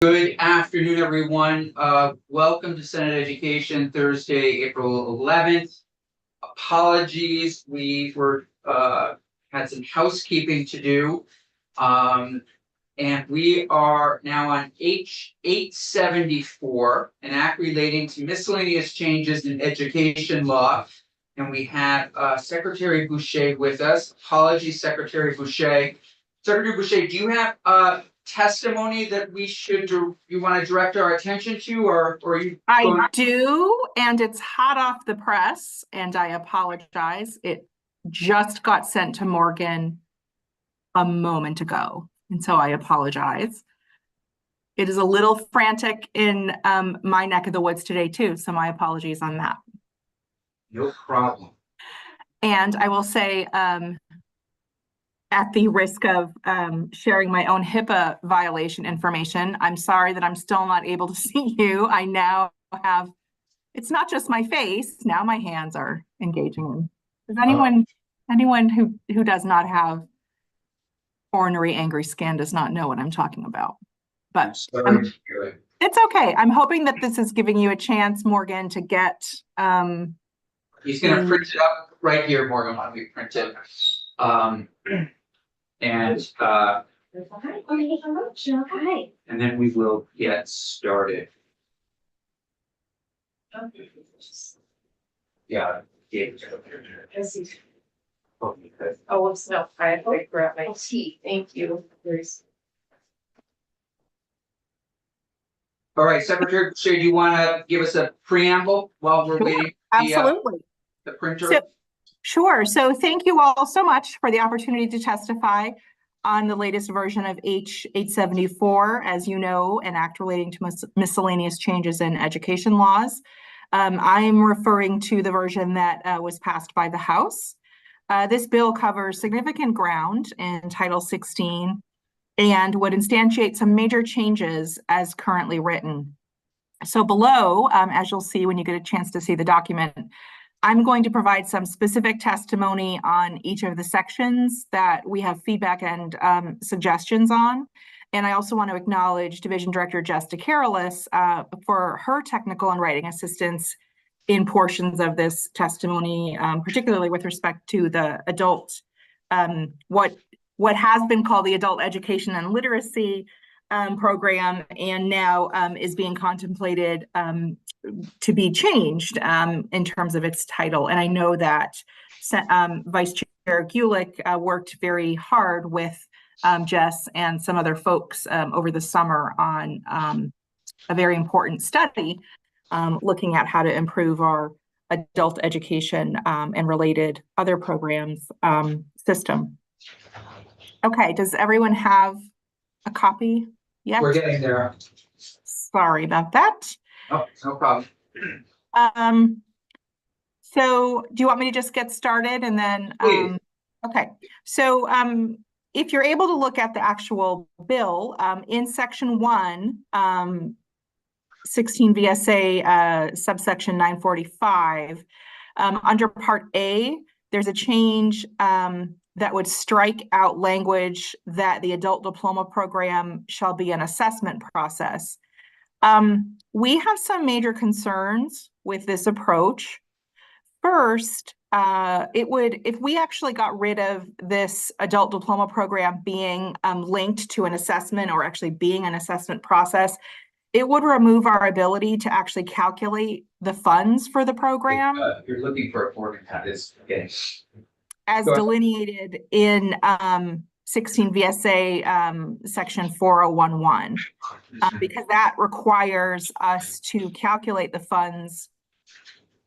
Good afternoon, everyone. Welcome to Senate Education, Thursday, April 11th. Apologies, we had some housekeeping to do. And we are now on H874, an act relating to miscellaneous changes in education law. And we have Secretary Boucher with us. Apologies, Secretary Boucher. Secretary Boucher, do you have testimony that you want to direct our attention to, or you? I do, and it's hot off the press, and I apologize. It just got sent to Morgan a moment ago, and so I apologize. It is a little frantic in my neck of the woods today too, so my apologies on that. No problem. And I will say, at the risk of sharing my own HIPAA violation information, I'm sorry that I'm still not able to see you. I now have, it's not just my face, now my hands are engaging in. Does anyone who does not have ornery, angry skin does not know what I'm talking about. But it's okay. I'm hoping that this is giving you a chance, Morgan, to get he's gonna print it up right here, Morgan. Why don't we print it? And then we will get started. Yeah. Oh, it's no, I have to grab my tea. Thank you. All right, Secretary, do you want to give us a preamble while we're waiting? Absolutely. The printer. Sure. So thank you all so much for the opportunity to testify on the latest version of H874, as you know, an act relating to miscellaneous changes in education laws. I am referring to the version that was passed by the House. This bill covers significant ground in Title 16 and would instantiate some major changes as currently written. So below, as you'll see when you get a chance to see the document, I'm going to provide some specific testimony on each of the sections that we have feedback and suggestions on. And I also want to acknowledge Division Director Jess DeCarolis for her technical and writing assistance in portions of this testimony, particularly with respect to the adult, what has been called the Adult Education and Literacy program, and now is being contemplated to be changed in terms of its title. And I know that Vice Chair Gulick worked very hard with Jess and some other folks over the summer on a very important study looking at how to improve our adult education and related other programs system. Okay, does everyone have a copy yet? We're getting there. Sorry about that. Oh, no problem. So do you want me to just get started and then okay. So if you're able to look at the actual bill, in section 1, 16 VSA subsection 945, under part A, there's a change that would strike out language that the adult diploma program shall be an assessment process. We have some major concerns with this approach. First, if we actually got rid of this adult diploma program being linked to an assessment or actually being an assessment process, it would remove our ability to actually calculate the funds for the program. You're looking for a format is getting as delineated in 16 VSA section 4011, because that requires us to calculate the funds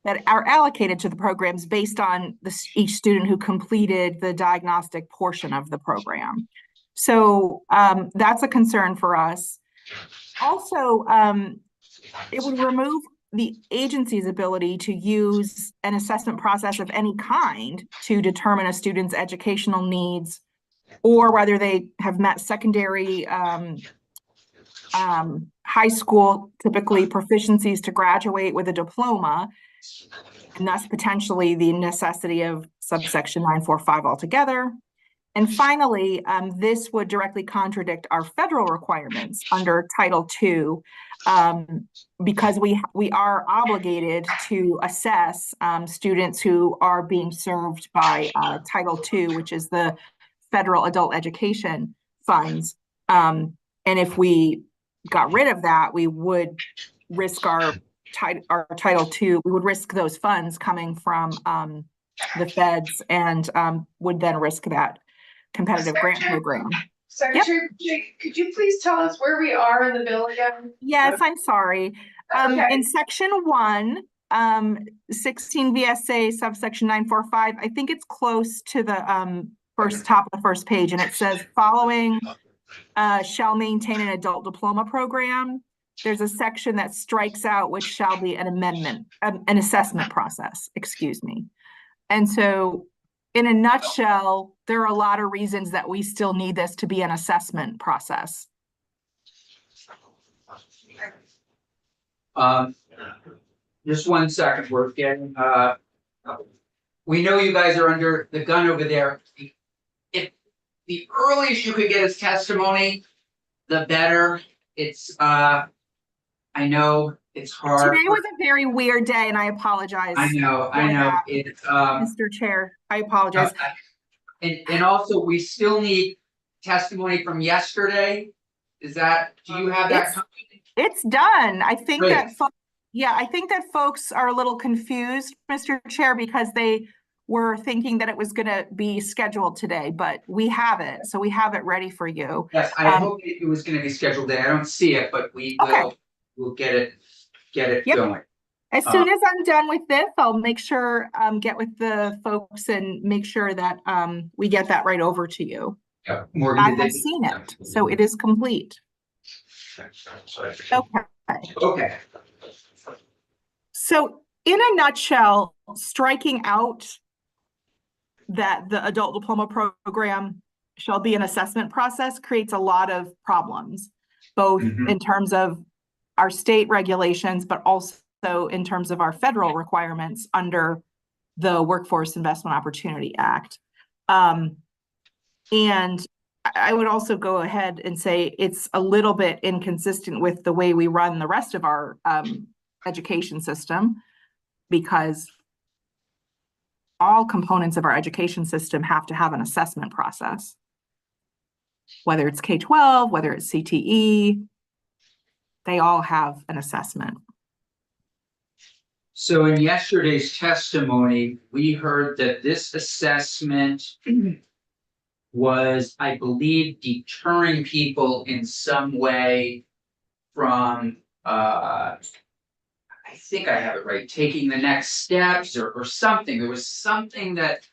that are allocated to the programs based on each student who completed the diagnostic portion of the program. So that's a concern for us. Also, it would remove the agency's ability to use an assessment process of any kind to determine a student's educational needs or whether they have met secondary high school, typically proficiencies to graduate with a diploma, and thus potentially the necessity of subsection 945 altogether. And finally, this would directly contradict our federal requirements under Title II, because we are obligated to assess students who are being served by Title II, which is the federal adult education funds. And if we got rid of that, we would risk our Title II, we would risk those funds coming from the feds, and would then risk that competitive grant program. Secretary, could you please tell us where we are in the bill again? Yes, I'm sorry. Okay. In section 1, 16 VSA subsection 945, I think it's close to the top of the first page, and it says following shall maintain an adult diploma program. There's a section that strikes out which shall be an amendment, an assessment process, excuse me. And so in a nutshell, there are a lot of reasons that we still need this to be an assessment process. Just 1 second, we're getting, we know you guys are under the gun over there. If the earliest you could get his testimony, the better. It's, I know it's hard. Today was a very weird day, and I apologize. I know. that. It's, Mr. Chair, I apologize. and also we still need testimony from yesterday. Is that, do you have that? It's done. I think Great. that, I think that folks are a little confused, Mr. Chair, because they were thinking that it was going to be scheduled today, but we have it. So we have it ready for you. Yes, I hope it was going to be scheduled today. I don't see it, but we will. Okay. We'll get it Yep. going. As soon as I'm done with this, I'll make sure, get with the folks and make sure that we get that right over to you. Yeah, Morgan, I did have they- seen it, so it is complete. Okay. Okay. So in a nutshell, striking out that the adult diploma program shall be an assessment process creates a lot of problems, both in terms of our state regulations, but also in terms of our federal requirements under the Workforce Investment Opportunity Act. And I would also go ahead and say it's a little bit inconsistent with the way we run the rest of our education system, because all components of our education system have to have an assessment process. Whether it's K-12, whether it's CTE, they all have an assessment. So in yesterday's testimony, we heard that this assessment was, I believe, deterring people in some way from, I think I have it right, taking the next steps or something. There was something that,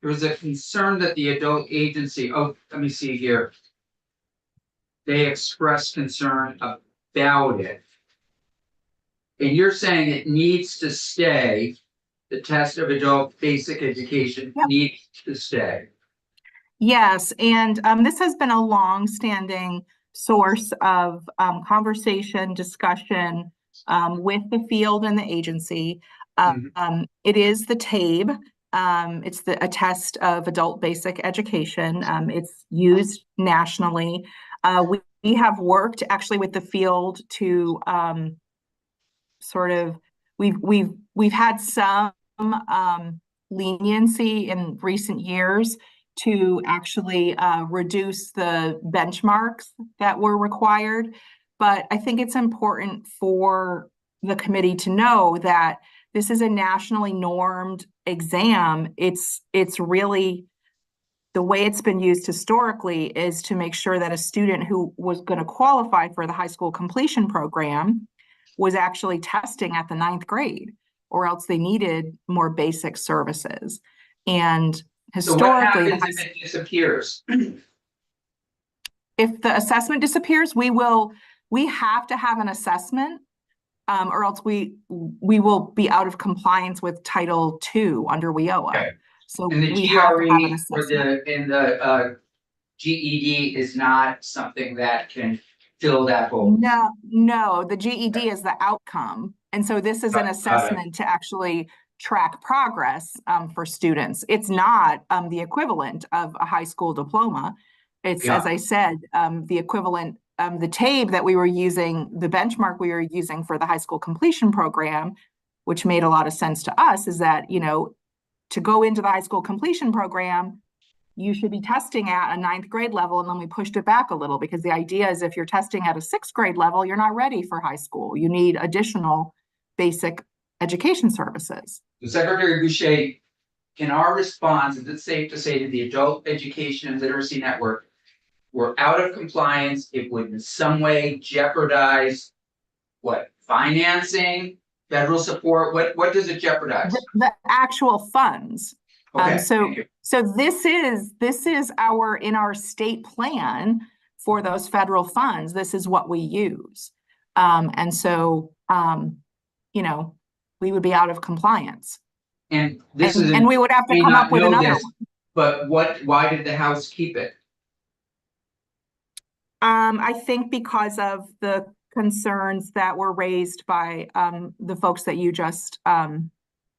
there was a concern that the adult agency, oh, let me see here. They expressed concern about it. And you're saying it needs to stay, the test of adult basic education needs to stay. Yes, and this has been a long-standing source of conversation, discussion with the field and the agency. It is the TABE. It's a test of adult basic education. It's used nationally. We have worked actually with the field to sort of, we've had some leniency in recent years to actually reduce the benchmarks that were required. But I think it's important for the committee to know that this is a nationally normed exam. It's really, the way it's been used historically is to make sure that a student who was going to qualify for the high school completion program was actually testing at the 9th grade, or else they needed more basic services. And historically, so what happens if it disappears? If the assessment disappears, we have to have an assessment, or else we will be out of compliance with Title II under WIOA. Okay. So And the we have to have an GRE or assessment. the GED is not something that can fill that hole. No, the GED is the outcome. And so this is an assessment to actually track progress for students. It's not the equivalent of a high school diploma. It's, as I said, the equivalent, the TABE that we were using, the benchmark we were using for the high school completion program, which made a lot of sense to us, is that, you know, to go into the high school completion program, you should be testing at a 9th grade level. And then we pushed it back a little because the idea is if you're testing at a 6th grade level, you're not ready for high school. You need additional basic education services. So Secretary Boucher, in our response, is it safe to say to the Adult Education and Literacy Network, we're out of compliance, it would in some way jeopardize what, financing, federal support, what does it jeopardize? The actual funds. Okay, So thank you. this is our, in our state plan for those federal funds, this is what we use. And so, you know, we would be out of compliance. And this is. And we would have to may come not up with know another this, one. But why did the House keep it? I think because of the concerns that were raised by the folks that you just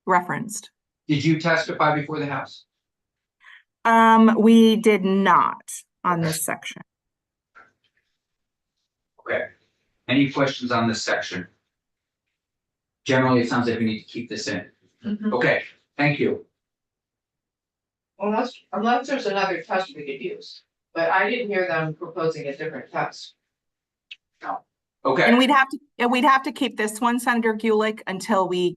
referenced. Did you testify before the House? We did not on this section. Okay. Any questions on this section? Generally, it sounds like we need to keep this in. Okay, thank you. Unless there's another test we could use, but I didn't hear them proposing a different test. Okay, And we'd have to keep this one, Senator Gulick, until we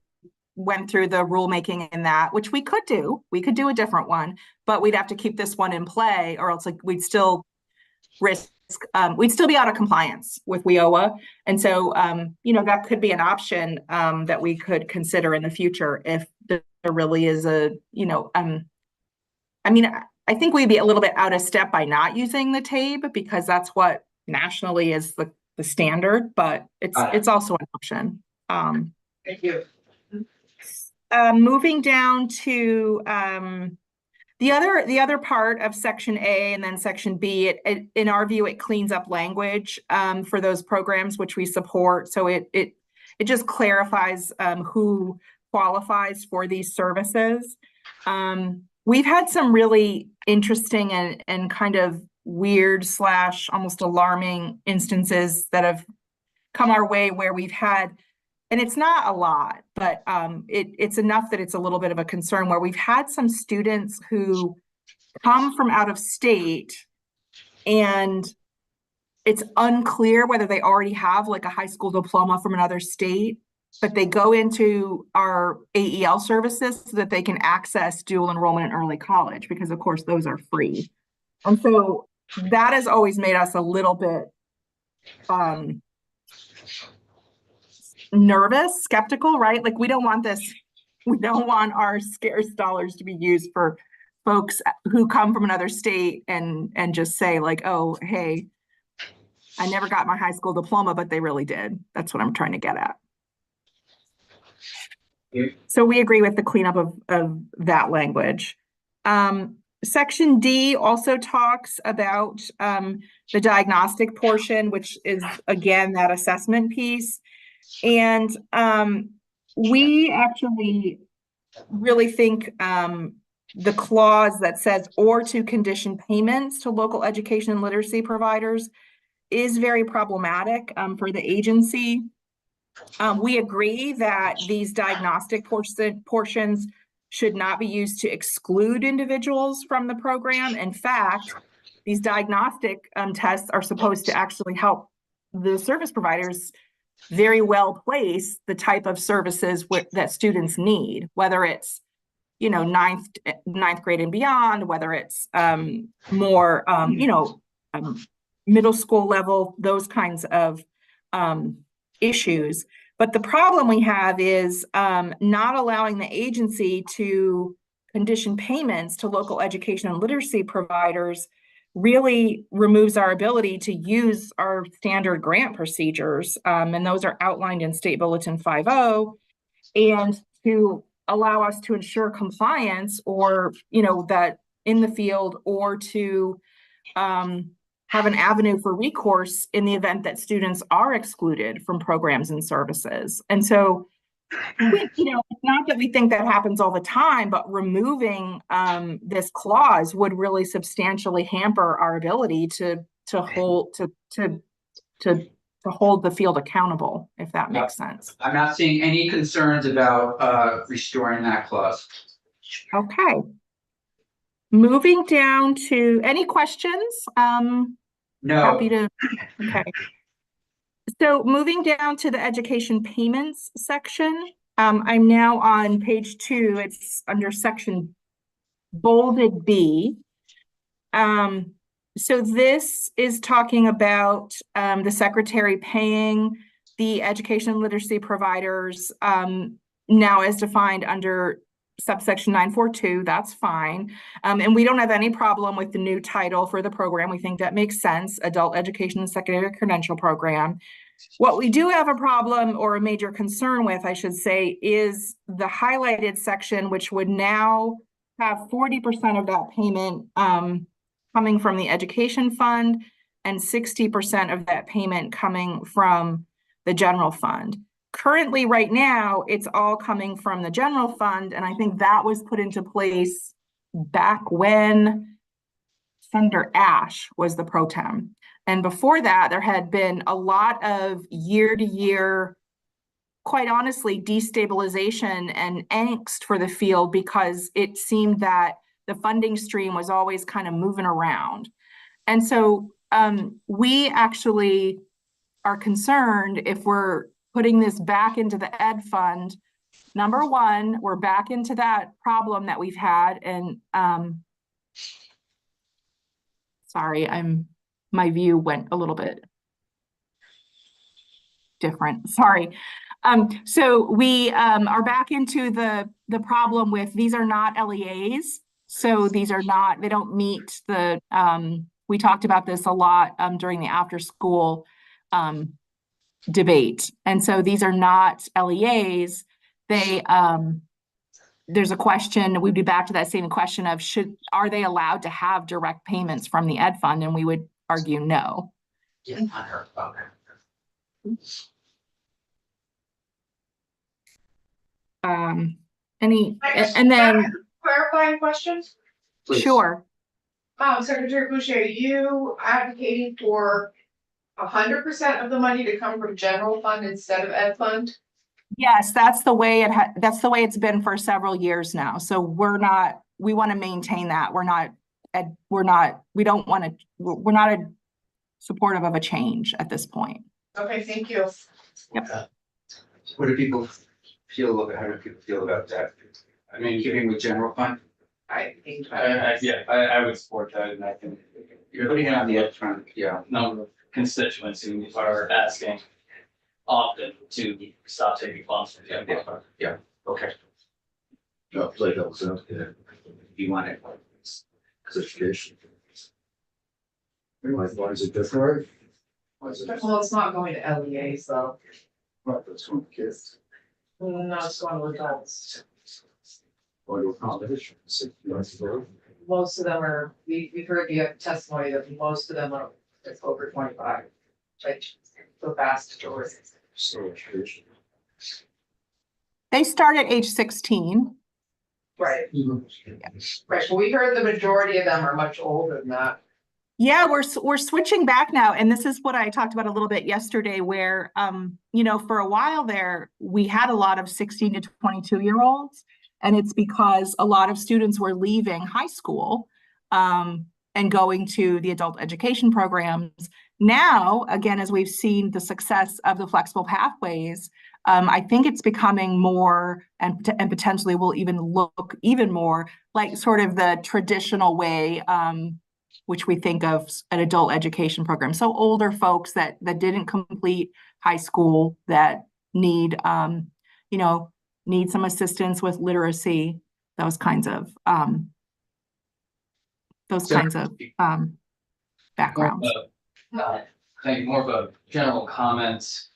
went through the rulemaking in that, which we could do. We could do a different one, but we'd have to keep this one in play, or else like we'd still risk, we'd still be out of compliance with WIOA. And so, you know, that could be an option that we could consider in the future if there really is a, you know, I mean, I think we'd be a little bit out of step by not using the TABE because that's what nationally is the standard, but it's also an option. Thank you. Moving down to the other part of section A and then section B, it in our view, it cleans up language for those programs which we support. So it just clarifies who qualifies for these services. We've had some really interesting and kind of weird / almost alarming instances that have come our way where we've had, and it's not a lot, but it's enough that it's a little bit of a concern, where we've had some students who come from out of state and it's unclear whether they already have like a high school diploma from another state, but they go into our AEL services so that they can access dual enrollment in early college, because of course those are free. And so that has always made us a little bit nervous, skeptical, right? Like we don't want our scarce dollars to be used for folks who come from another state and just say like, oh, hey, I never got my high school diploma, but they really did. That's what I'm trying to get at. Yeah. So we agree with the cleanup of that language. Section D also talks about the diagnostic portion, which is again that assessment piece. And we actually really think the clause that says or to condition payments to local education and literacy providers is very problematic for the agency. We agree that these diagnostic portions should not be used to exclude individuals from the program. In fact, these diagnostic tests are supposed to actually help the service providers very well place the type of services that students need, whether it's, you know, ninth grade and beyond, whether it's more, you know, middle school level, those kinds of issues. But the problem we have is not allowing the agency to condition payments to local education and literacy providers really removes our ability to use our standard grant procedures. And those are outlined in State Bulletin 5.0, and to allow us to ensure compliance, or, you know, that in the field, or to have an avenue for recourse in the event that students are excluded from programs and services. And so It's not that we think that happens all the time, but removing this clause would really substantially hamper our ability to hold to hold the field accountable, if that makes sense. I'm not seeing any concerns about restoring that clause. Okay. Moving down to any questions? Happy No, to, okay. So moving down to the education payments section, I'm now on page 2. It's under section bolded B. So this is talking about the secretary paying the education literacy providers now as defined under subsection 942. That's fine. And we don't have any problem with the new title for the program. We think that makes sense, Adult Education and Secondary Credential Program. What we do have a problem or a major concern with, I should say, is the highlighted section, which would now have 40% of that payment coming from the education fund and 60% of that payment coming from the general fund. Currently, right now, it's all coming from the general fund, and I think that was put into place back when Senator Ash was the pro tem. And before that, there had been a lot of year-to-year, quite honestly, destabilization and angst for the field because it seemed that the funding stream was always kind of moving around. And so we actually are concerned if we're putting this back into the ed fund. Number one, we're back into that problem that we've had. And sorry, my view went a little bit different. Sorry. So we are back into the problem with these are not LEAs. So these are not, they don't meet the, we talked about this a lot during the after school debate. And so these are not LEAs. They, there's a question, we'd be back to that same question of are they allowed to have direct payments from the ed fund? And we would argue no. yeah, I heard about that. And then Clarifying questions? Please. sure. Secretary Boucher, you advocating for 100% of the money to come from general fund instead of ed fund? Yes, that's the way that's the way it's been for several years now. So we want to maintain that. We're not supportive of a change at this point. Okay, thank you. Yep. What do people feel about, how do people feel about that? I mean, keeping with general fund, I think. I would support that, and I think you're putting it on the ed fund, yeah. number of constituents who are asking often to stop taking funds from the general fund. Yeah, okay. No, play devil's advocate. You want it? Education. Why is it different? Why is it? Well, it's not going to LEAs though. Right, that's from kids. No, it's going to adults. Or your competition. Most of them are, we heard the testimony that most of them are, it's over 25. Like the vast majority. So education. They start at age 16. Right. Right, but we heard the majority of them are much older than that. Yeah, we're switching back now. And this is what I talked about a little bit yesterday where, for a while there, we had a lot of 16 to 22-year-olds. And it's because a lot of students were leaving high school and going to the adult education programs. Now, again, as we've seen the success of the flexible pathways, I think it's becoming more and potentially will even look even more like sort of the traditional way which we think of an adult education program. So older folks that didn't complete high school that need some assistance with literacy, those kinds of backgrounds. I think more of a general comment,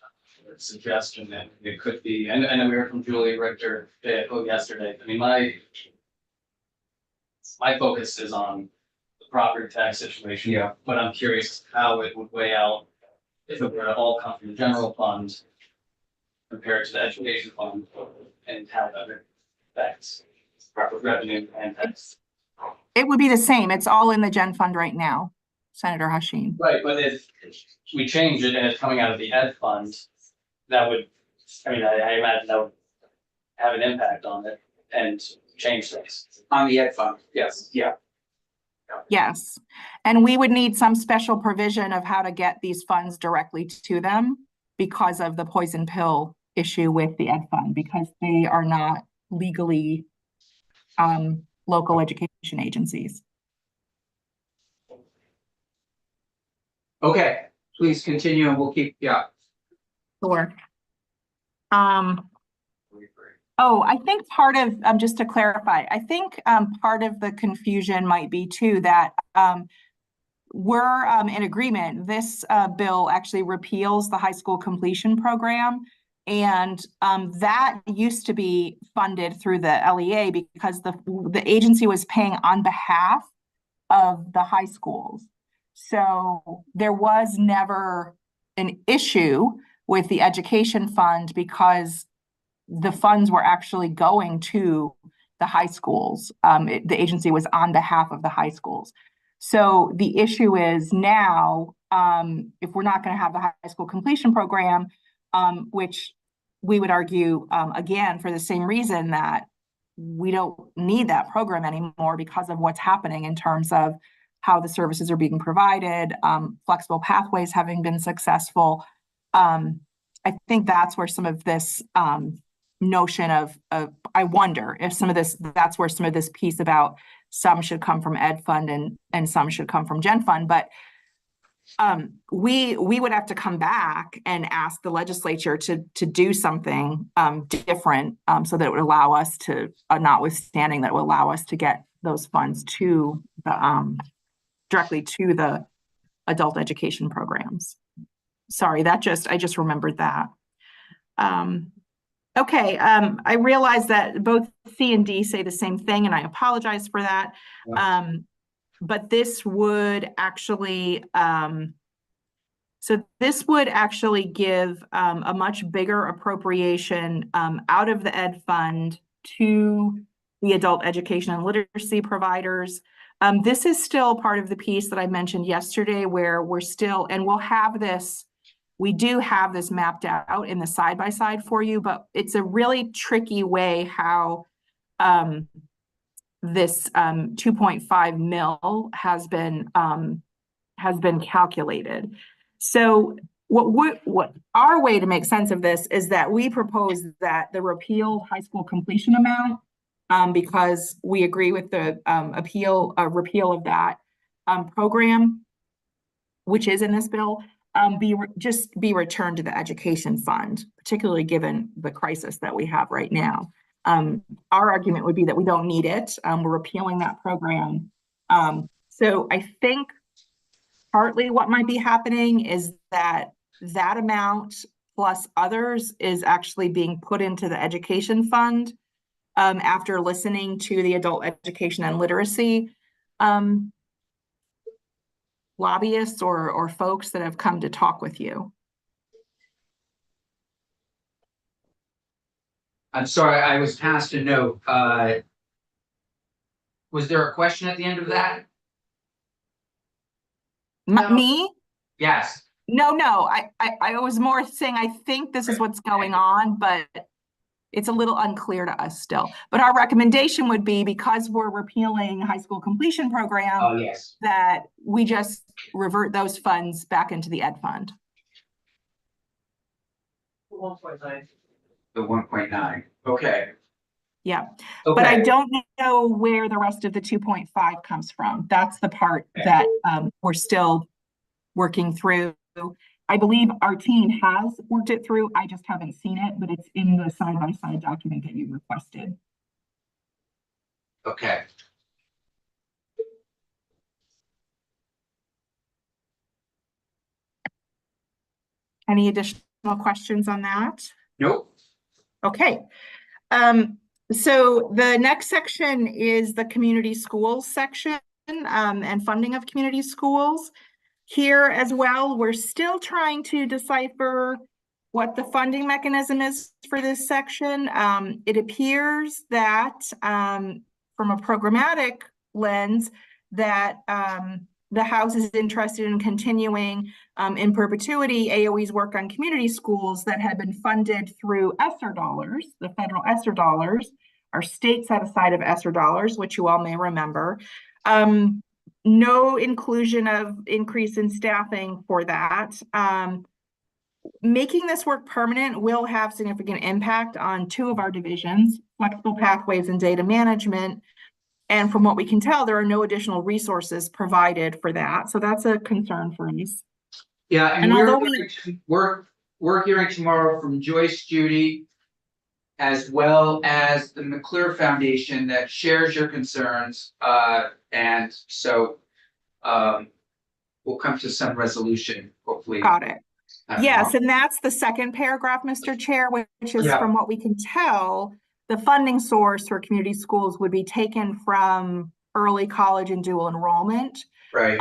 or suggestion that it could be, and I know we heard from Julie Richter yesterday. I mean, my focus is on the property tax situation. Yeah. But I'm curious how it would weigh out if it were to all come from the general fund compared to the education fund and how that affects proper revenue and tax. It would be the same. It's all in the gen fund right now, Senator Hashim. Right, but if we change it and it's coming out of the ed fund, that would, I imagine that would have an impact on it and change things. On the ed fund, Yes. yeah. Yes, and we would need some special provision of how to get these funds directly to them because of the poison pill issue with the ed fund, because they are not legally local education agencies. Okay, please continue and we'll keep, yeah. Sure. Oh, I think part of, just to clarify, I think part of the confusion might be too that we're in agreement. This bill actually repeals the high school completion program. And that used to be funded through the LEA because the agency was paying on behalf of the high schools. So there was never an issue with the education fund because the funds were actually going to the high schools. The agency was on behalf of the high schools. So the issue is now, if we're not going to have the high school completion program, which we would argue, again, for the same reason that we don't need that program anymore because of what's happening in terms of how the services are being provided, flexible pathways having been successful. I think that's where some of this notion of I wonder if that's where some of this piece about some should come from ed fund and some should come from gen fund. But we would have to come back and ask the legislature to do something different so that it would allow us to, notwithstanding that would allow us to get those funds to the directly to the adult education programs. Sorry, I just remembered that. Okay, I realize that both C and D say the same thing, and I apologize for that. Yeah. But this would actually, give a much bigger appropriation out of the ed fund to the adult education and literacy providers. This is still part of the piece that I mentioned yesterday where we're still, and we do have this mapped out in the side-by-side for you, but it's a really tricky way how this 2.5 mil has been calculated. So what our way to make sense of this is that we propose that the repealed high school completion amount, because we agree with the repeal of that program, which is in this bill, be returned to the education fund, particularly given the crisis that we have right now. Our argument would be that we don't need it. We're repealing that program. So I think partly what might be happening is that amount plus others is actually being put into the education fund after listening to the adult education and literacy lobbyists or folks that have come to talk with you. I'm sorry, I was passed a note. Was there a question at the end of that? No. Me? Yes. No, I was more saying I think this is what's going on, but it's a little unclear to us still. But our recommendation would be, because we're repealing high school completion program, Oh, yes. that we just revert those funds back into the ed fund. 1.9. The 1.9. Okay. Yeah, Okay. but I don't know where the rest of the 2.5 comes from. That's the part that we're still working through. I believe our team has worked it through. I just haven't seen it, but it's in the side-by-side document that you requested. Okay. Any additional questions on that? Nope. Okay. So the next section is the community schools section and funding of community schools. Here as well, we're still trying to decipher what the funding mechanism is for this section. It appears that from a programmatic lens that the House is interested in continuing in perpetuity AOE's work on community schools that had been funded through ESSER dollars, the federal ESSER dollars, our state set aside of ESSER dollars, which you all may remember. No inclusion of increase in staffing for that. Making this work permanent will have significant impact on two of our divisions, flexible pathways and data management. And from what we can tell, there are no additional resources provided for that. So that's a concern for us. Yeah, and And we're, although we're hearing tomorrow from Joyce Judy, as well as the McClure Foundation that shares your concerns, and so we'll come to some resolution, hopefully. Got it. Yes, and that's the second paragraph, Mr. Chair, which is Yeah. from what we can tell, the funding source for community schools would be taken from early college and dual enrollment. Right.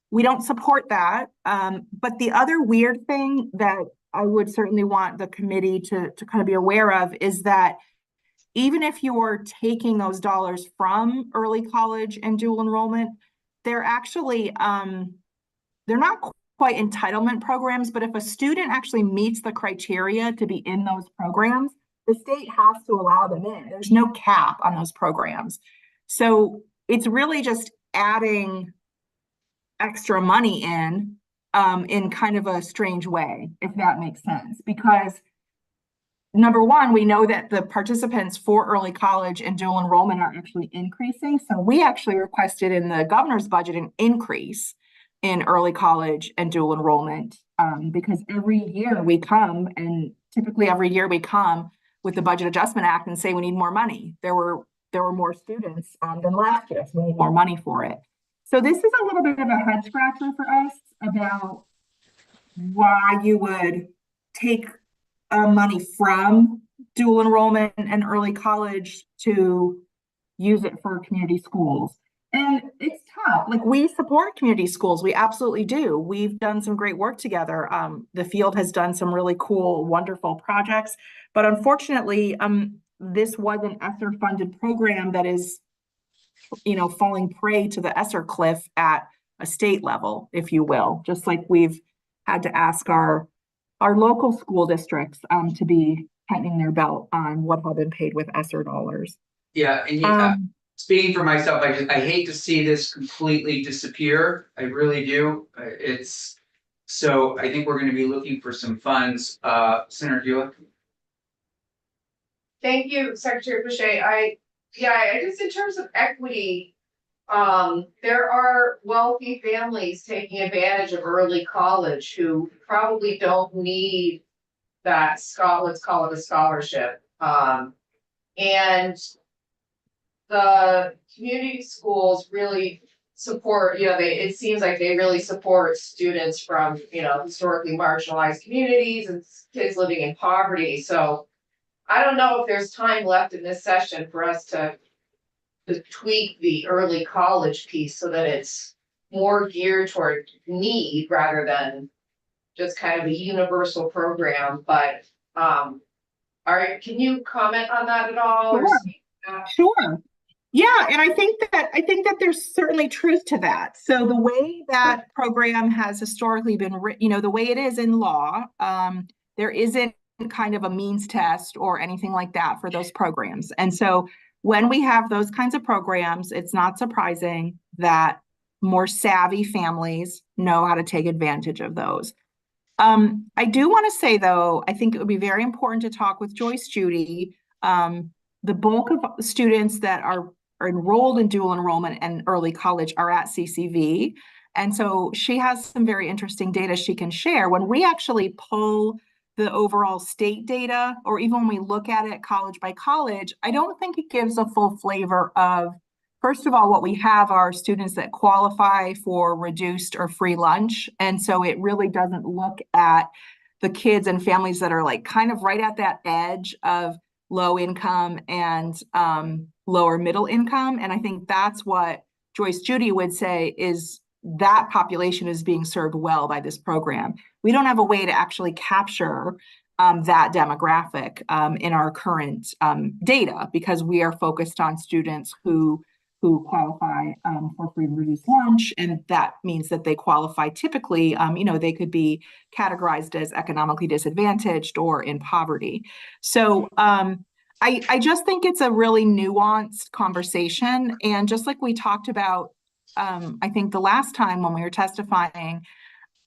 We don't support that. But the other weird thing that I would certainly want the committee to kind of be aware of is that even if you're taking those dollars from early college and dual enrollment, they're actually, they're not quite entitlement programs, but if a student actually meets the criteria to be in those programs, the state has to allow them in. There's no cap on those programs. So it's really just adding extra money in kind of a strange way, if that makes sense. Because number one, we know that the participants for early college and dual enrollment are actually increasing. So we actually requested in the governor's budget an increase in early college and dual enrollment, because every year we come, and typically every year we come with the Budget Adjustment Act and say we need more money. There were more students than last year, so we need more money for it. So this is a little bit of a head scratcher for us about why you would take money from dual enrollment and early college to use it for community schools. And it's tough. Like, we support community schools. We absolutely do. We've done some great work together. The field has done some really cool, wonderful projects. But unfortunately, this was an ESSER funded program that is, falling prey to the ESSER cliff at a state level, if you will, just like we've had to ask our local school districts to be tightening their belt on what have been paid with ESSER dollars. Yeah, and speaking for myself, I hate to see this completely disappear. I really do. So I think we're going to be looking for some funds. Senator Buick. Thank you, Secretary Boucher. I just in terms of equity, there are wealthy families taking advantage of early college who probably don't need that let's call it a scholarship. And the community schools really support, it seems like they really support students from, historically marginalized communities and kids living in poverty. So I don't know if there's time left in this session for us to tweak the early college piece so that it's more geared toward need rather than just kind of a universal program. But can you comment on that at all? Sure. Yeah, and I think that there's certainly truth to that. So the way that program has historically been written, the way it is in law, there isn't kind of a means test or anything like that for those programs. And so when we have those kinds of programs, it's not surprising that more savvy families know how to take advantage of those. I do want to say, though, I think it would be very important to talk with Joyce Judy. The bulk of students that are enrolled in dual enrollment and early college are at CCV. And so she has some very interesting data she can share. When we actually pull the overall state data, or even when we look at it college by college, I don't think it gives a full flavor of, first of all, what we have are students that qualify for reduced or free lunch. And so it really doesn't look at the kids and families that are like kind of right at that edge of low income and lower middle income. And I think that's what Joyce Judy would say is that population is being served well by this program. We don't have a way to actually capture that demographic in our current data, because we are focused on students who qualify for free and reduced lunch, and that means that they qualify typically, they could be categorized as economically disadvantaged or in poverty. So I just think it's a really nuanced conversation, and just like we talked about, I think the last time when we were testifying,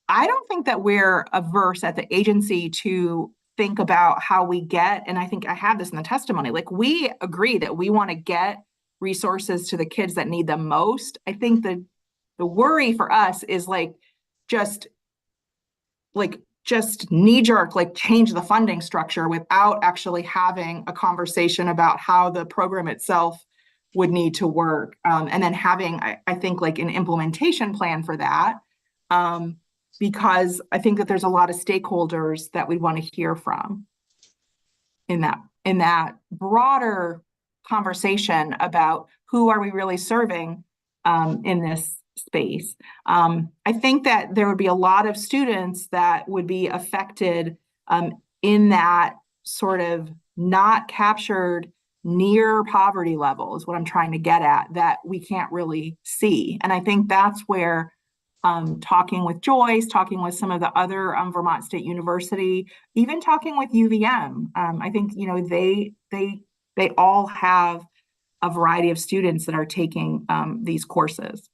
I don't think that we're averse at the agency to think about how we get, and I think I have this in the testimony, like we agree that we want to get resources to the kids that need them most. I think the worry for us is just knee jerk, change the funding structure without actually having a conversation about how the program itself would need to work. And then having, I think, an implementation plan for that. Because I think that there's a lot of stakeholders that we want to hear from in that broader conversation about who are we really serving in this space. I think that there would be a lot of students that would be affected in that sort of not captured near poverty level is what I'm trying to get at, that we can't really see. And I think that's where talking with Joyce, talking with some of the other Vermont State University, even talking with UVM, I think they all have a variety of students that are taking these courses.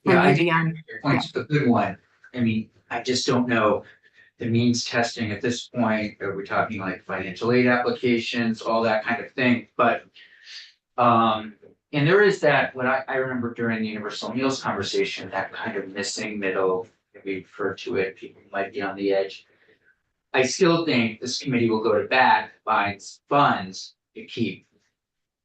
Yeah, I UVM, think your point's a good one. I mean, I just don't know the means testing at this point. Are we talking like financial aid applications, all that kind of thing? But and there is that, what I remember during the universal meals conversation, that kind of missing middle, if we refer to it, people might be on the edge. I still think this committee will go to bat, finds funds to keep.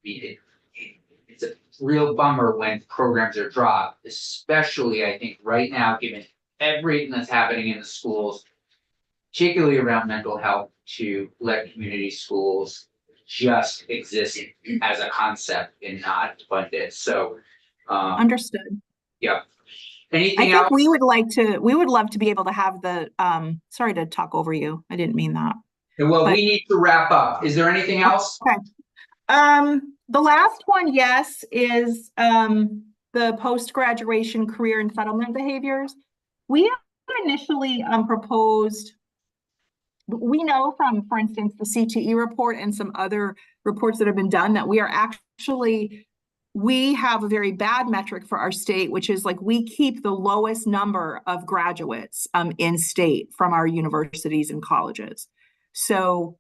It's a real bummer when programs are dropped, especially I think right now, given everything that's happening in the schools, particularly around mental health, to let community schools just exist as a concept and not funded. So understood. yeah. I Anything think else? we would love to be able to have the, sorry to talk over you. I didn't mean that. Well, but- we need to wrap up. Is there anything else? Okay. The last one, yes, is the post-graduation career and settlement behaviors. We have initially proposed, we know from, for instance, the CTE report and some other reports that have been done, that we have a very bad metric for our state, which is we keep the lowest number of graduates in state from our universities and colleges. So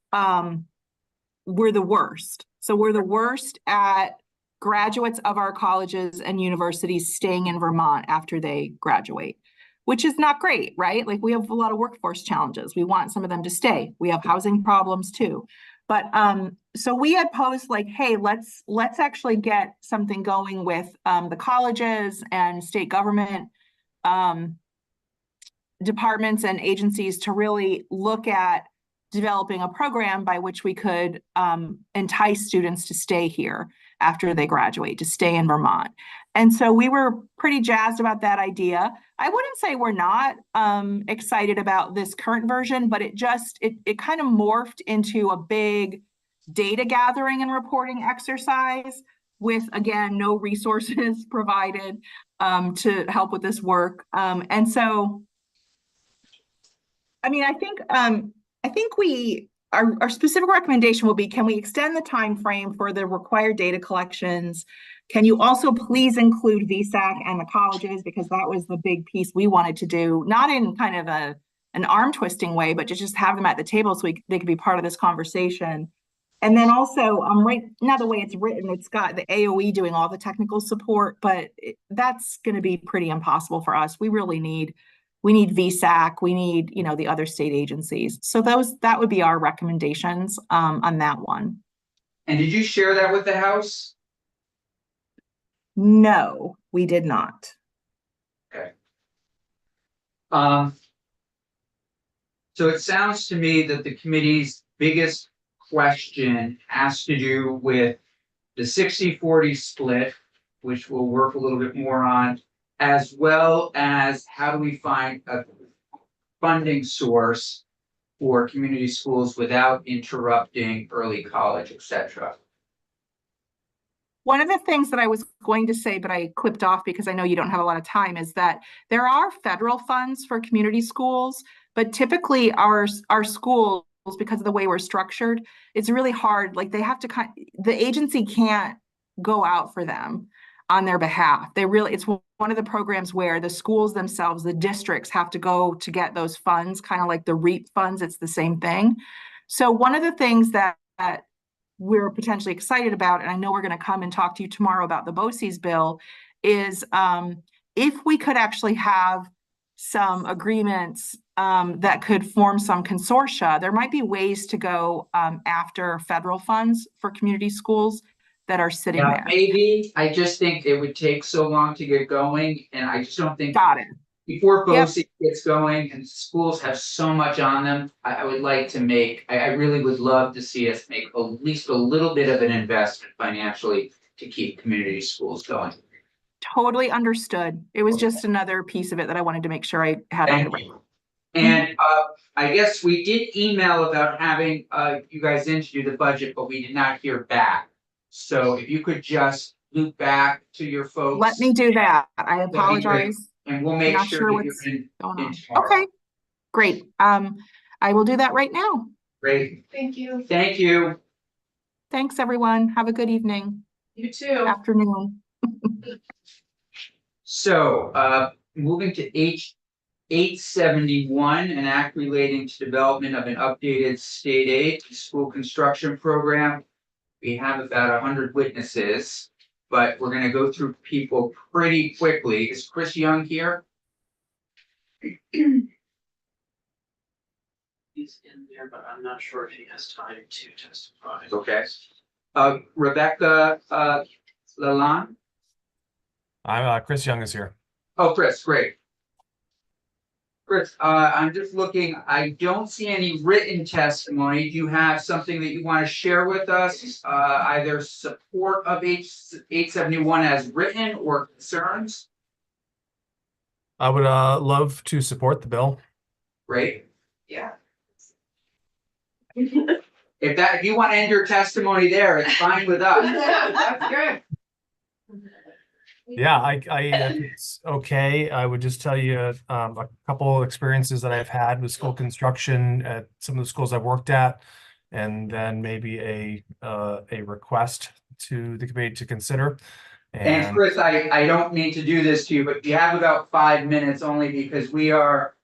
we're the worst. So we're the worst at graduates of our colleges and universities staying in Vermont after they graduate, which is not great, right? We have a lot of workforce challenges. We want some of them to stay. We have housing problems too. But so we had posed hey, let's actually get something going with the colleges and state government departments and agencies to really look at developing a program by which we could entice students to stay here after they graduate, to stay in Vermont. And so we were pretty jazzed about that idea. I wouldn't say we're not excited about this current version, but it kind of morphed into a big data gathering and reporting exercise with, again, no resources provided to help with this work. And so, I mean, I think our specific recommendation will be, can we extend the time frame for the required data collections? Can you also please include VSAC and the colleges, because that was the big piece we wanted to do, not in kind of an arm twisting way, but to just have them at the table so they could be part of this conversation. And then also, right now, the way it's written, it's got the AOE doing all the technical support, but that's going to be pretty impossible for us. We need VSAC, we need, the other state agencies. So that would be our recommendations on that one. And did you share that with the House? No, we did not. Okay. So it sounds to me that the committee's biggest question has to do with the 60-40 split, which we'll work a little bit more on, as well as how do we find a funding source for community schools without interrupting early college, et cetera. One of the things that I was going to say, but I clipped off because I know you don't have a lot of time, is that there are federal funds for community schools, but typically our schools, because of the way we're structured, it's really hard. Like they have to the agency can't go out for them on their behalf. It's one of the programs where the schools themselves, the districts have to go to get those funds, kind of like the REAP funds. It's the same thing. So one of the things that we're potentially excited about, and I know we're going to come and talk to you tomorrow about the BOCES bill, is if we could actually have some agreements that could form some consortia, there might be ways to go after federal funds for community schools that are sitting Yeah, there. maybe. I just think it would take so long to get going, and I just don't think Got it. before Yep. BOCES gets going and schools have so much on them, I would like to make, I really would love to see us make at least a little bit of an investment financially to keep community schools going. Totally understood. It was just another piece of it that I wanted to make sure I had on the Thank way. you. And I guess we did email about having you guys in to do the budget, but we did not hear back. So if you could just loop back to your folks. Let me do that. I be great. apologize. And we'll make Not sure sure that what's you're in going on. tomorrow. Okay, great. I will do that right now. Great, Thank you. thank you. Thanks, everyone. Have a good evening, You too. afternoon. So moving to H871, an act relating to development of an updated state aid to school construction program. We have about 100 witnesses, but we're gonna go through people pretty quickly. Is Chris Young here? He's in there, but I'm not sure if he has time to testify. Okay. Rebecca Lalonde? I'm Chris Young is here. Oh, Chris, great. Chris, I'm just looking, I don't see any written testimony. Do you have something that you want to share with us? Either support of H871 as written or concerns? I would love to support the bill. Great. Yeah. If you want to end your testimony there, it's fine with us. That's good. Yeah, it's okay. I would just tell you a couple experiences that I've had with school construction at some of the schools I've worked at, and then maybe a request to the committee to consider. And Chris, I don't mean to do this to you, but you have about 5 minutes only because we are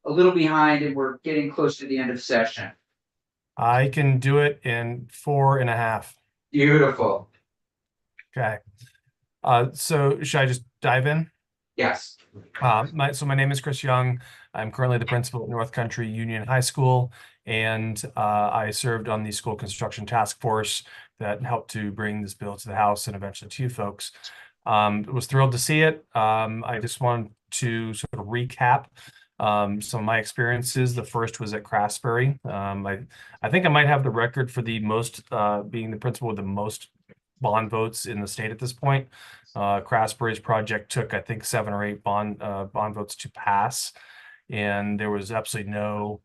a little behind and we're getting close to the end of session. I can do it in 4.5. Beautiful. Okay. So should I just dive in? Yes. My name is Chris Young. I'm currently the principal at North Country Union High School, and I served on the school construction task force that helped to bring this bill to the House and eventually to you folks. Was thrilled to see it. I just wanted to sort of recap some of my experiences. The first was at Craftsbury. I think I might have the record for the most being the principal with the most bond votes in the state at this point. Craftsbury's project took, I think, 7 or 8 bond votes to pass, and there was absolutely no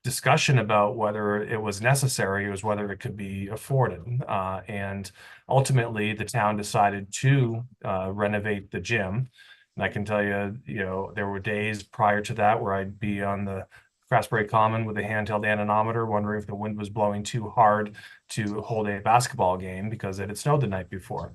discussion about whether it was necessary. It was whether it could be afforded, and ultimately the town decided to renovate the gym. And I can tell you, there were days prior to that where I'd be on the Craftsbury Common with a handheld anemometer, wondering if the wind was blowing too hard to hold a basketball game because it had snowed the night before.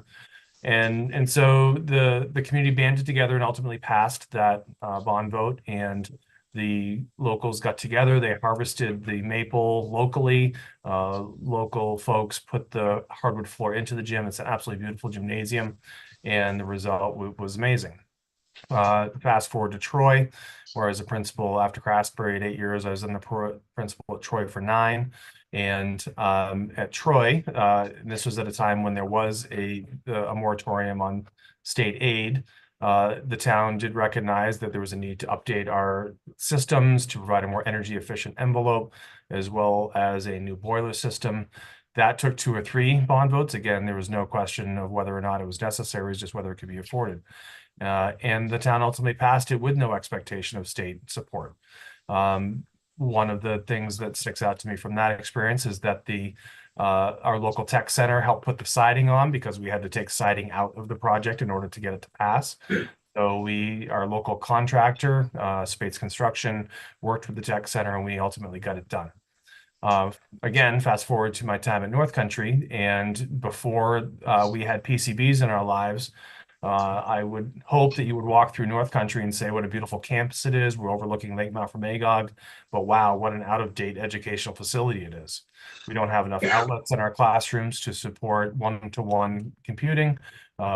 And so the community banded together and ultimately passed that bond vote, and the locals got together. They harvested the maple locally. Local folks put the hardwood floor into the gym. It's an absolutely beautiful gymnasium, and the result was amazing. Fast forward to Troy, where as a principal after Craftsbury at 8 years, I was in the principal at Troy for 9. And at Troy, this was at a time when there was a moratorium on state aid. The town did recognize that there was a need to update our systems to provide a more energy efficient envelope, as well as a new boiler system. That took 2 or 3 bond votes. Again, there was no question of whether or not it was necessary, it was just whether it could be afforded. And the town ultimately passed it with no expectation of state support. One of the things that sticks out to me from that experience is that our local tech center helped put the siding on because we had to take siding out of the project in order to get it to pass. So our local contractor, Spates Construction, worked with the tech center and we ultimately got it done. Again, fast forward to my time at North Country, and before we had PCBs in our lives, I would hope that you would walk through North Country and say what a beautiful campus it is. We're overlooking Lake Mount from Magog, but wow, what an out-of-date educational facility it is. We don't have enough outlets in our classrooms to support one-to-one computing.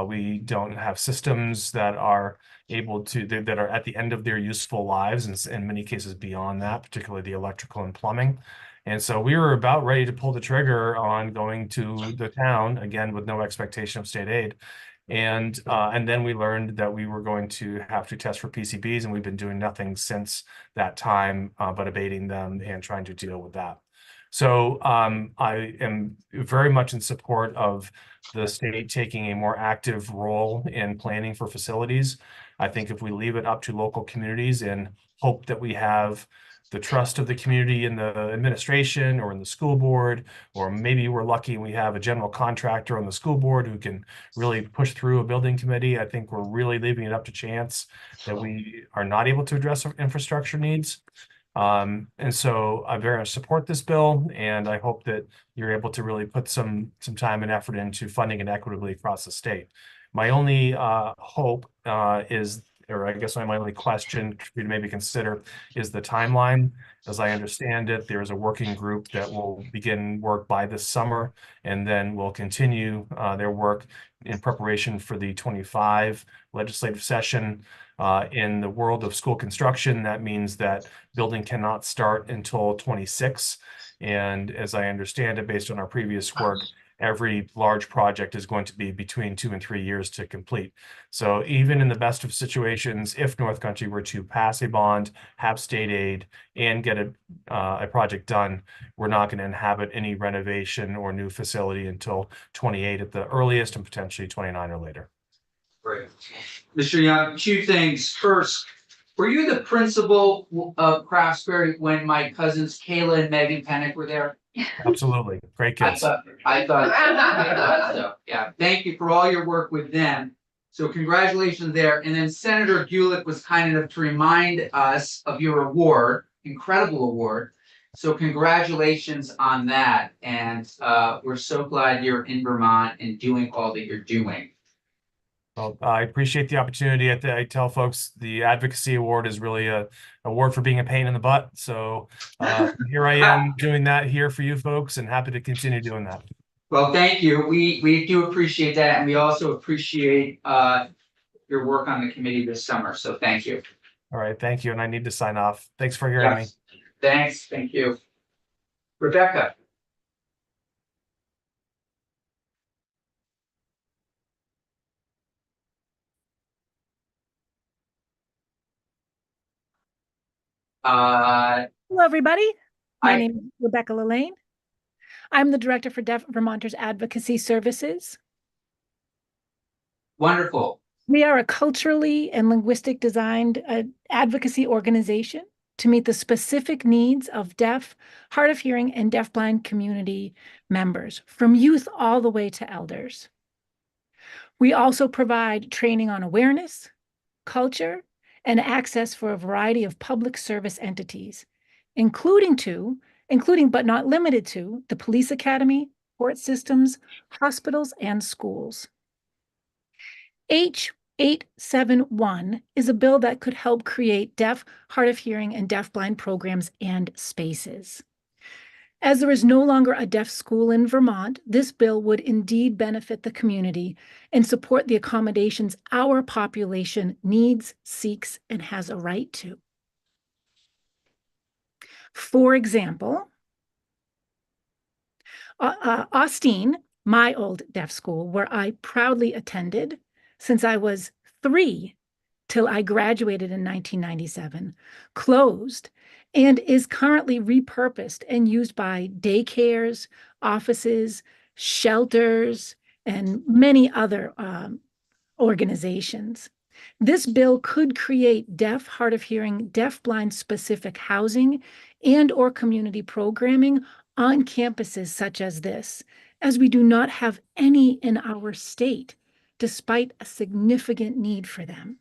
We don't have systems that are able to, that are at the end of their useful lives, and in many cases beyond that, particularly the electrical and plumbing. And so we were about ready to pull the trigger on going to the town, again, with no expectation of state aid. And then we learned that we were going to have to test for PCBs, and we've been doing nothing since that time but abating them and trying to deal with that. So I am very much in support of the state taking a more active role in planning for facilities. I think if we leave it up to local communities and hope that we have the trust of the community in the administration or in the school board, or maybe we're lucky and we have a general contractor on the school board who can really push through a building committee, I think we're really leaving it up to chance that we are not able to address our infrastructure needs. And so I very much support this bill, and I hope that you're able to really put some time and effort into funding it equitably across the state. My only hope is, or I guess my only question for you to maybe consider is the timeline. As I understand it, there's a working group that will begin work by this summer, and then will continue their work in preparation for the 25 legislative session. In the world of school construction, that means that building cannot start until 26. And as I understand it, based on our previous work, every large project is going to be between 2 and 3 years to complete. So even in the best of situations, if North Country were to pass a bond, have state aid, and get a project done, we're not going to inhabit any renovation or new facility until 28 at the earliest, and potentially 29 or later. Great. Mr. Young, two things. First, were you the principal of Craftsbury when my cousins Kayla and Megan Pennick were there? Absolutely. Great I kids. thought so. Yeah, thank you for all your work with them. So congratulations there. And then Senator Gulick was kind enough to remind us of your award, incredible award. So congratulations on that. And we're so glad you're in Vermont and doing all that you're doing. Well, I appreciate the opportunity. I tell folks the Advocacy Award is really an award for being a pain in the butt. So here I am doing that here for you folks, and happy to continue doing that. Well, thank you. We do appreciate that. And we also appreciate your work on the committee this summer. So thank you. All right. Thank you. And I need to sign off. Thanks for hearing me. Yes. Thanks. Thank you. Rebecca. Hello, everybody. My Hi. name is Rebecca Lillane. I'm the Director for Deaf Vermonters Advocacy Services. Wonderful. We are a culturally and linguistic designed advocacy organization to meet the specific needs of deaf, hard of hearing, and deafblind community members, from youth all the way to elders. We also provide training on awareness, culture, and access for a variety of public service entities, including but not limited to the police academy, court systems, hospitals, and schools. H871 is a bill that could help create deaf, hard of hearing, and deafblind programs and spaces. As there is no longer a deaf school in Vermont, this bill would indeed benefit the community and support the accommodations our population needs, seeks, and has a right to. For example, Austin, my old deaf school, where I proudly attended since I was 3 till I graduated in 1997, closed and is currently repurposed and used by daycares, offices, shelters, and many other organizations. This bill could create deaf, hard of hearing, deaf-blind specific housing and/or community programming on campuses such as this, as we do not have any in our state, despite a significant need for them.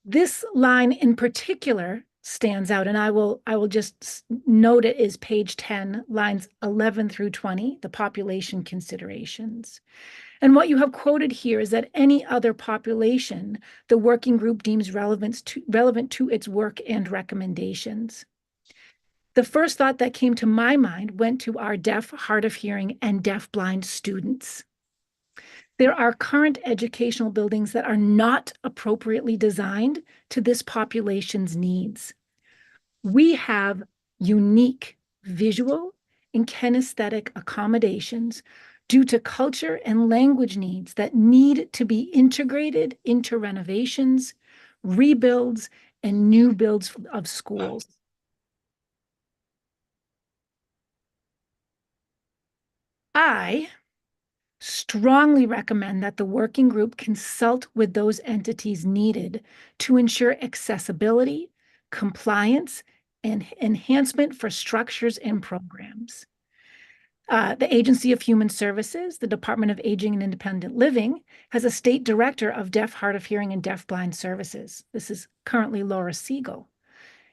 This line in particular stands out, and I will just note it is page 10, lines 11 through 20, the population considerations. And what you have quoted here is that any other population the working group deems relevant to its work and recommendations. The first thought that came to my mind went to our deaf, hard of hearing, and deaf-blind students. There are current educational buildings that are not appropriately designed to this population's needs. We have unique visual and kinesthetic accommodations due to culture and language needs that need to be integrated into renovations, rebuilds, and new builds of schools. I strongly recommend that the working group consult with those entities needed to ensure accessibility, compliance, and enhancement for structures and programs. The Agency of Human Services, the Department of Aging and Independent Living, has a state director of deaf, hard of hearing, and deaf-blind services. This is currently Laura Siegel.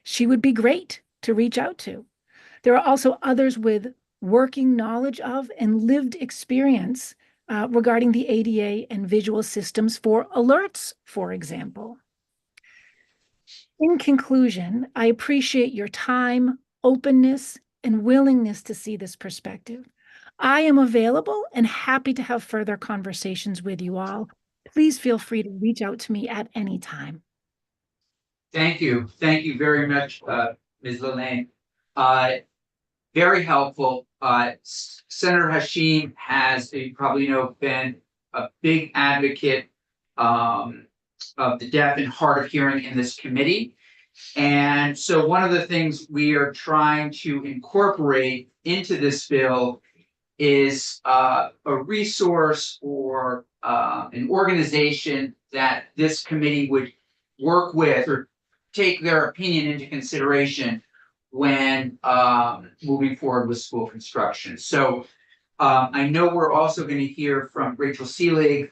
She would be great to reach out to. There are also others with working knowledge of and lived experience regarding the ADA and visual systems for alerts, for example. In conclusion, I appreciate your time, openness, and willingness to see this perspective. I am available and happy to have further conversations with you all. Please feel free to reach out to me at any time. Thank you. Thank you very much, Ms. Lillane. Very helpful. Senator Hashim has, you probably know, been a big advocate of the deaf and hard of hearing in this committee. And so one of the things we are trying to incorporate into this bill is a resource or an organization that this committee would work with or take their opinion into consideration when moving forward with school construction. So I know we're also going to hear from Rachel Seelig,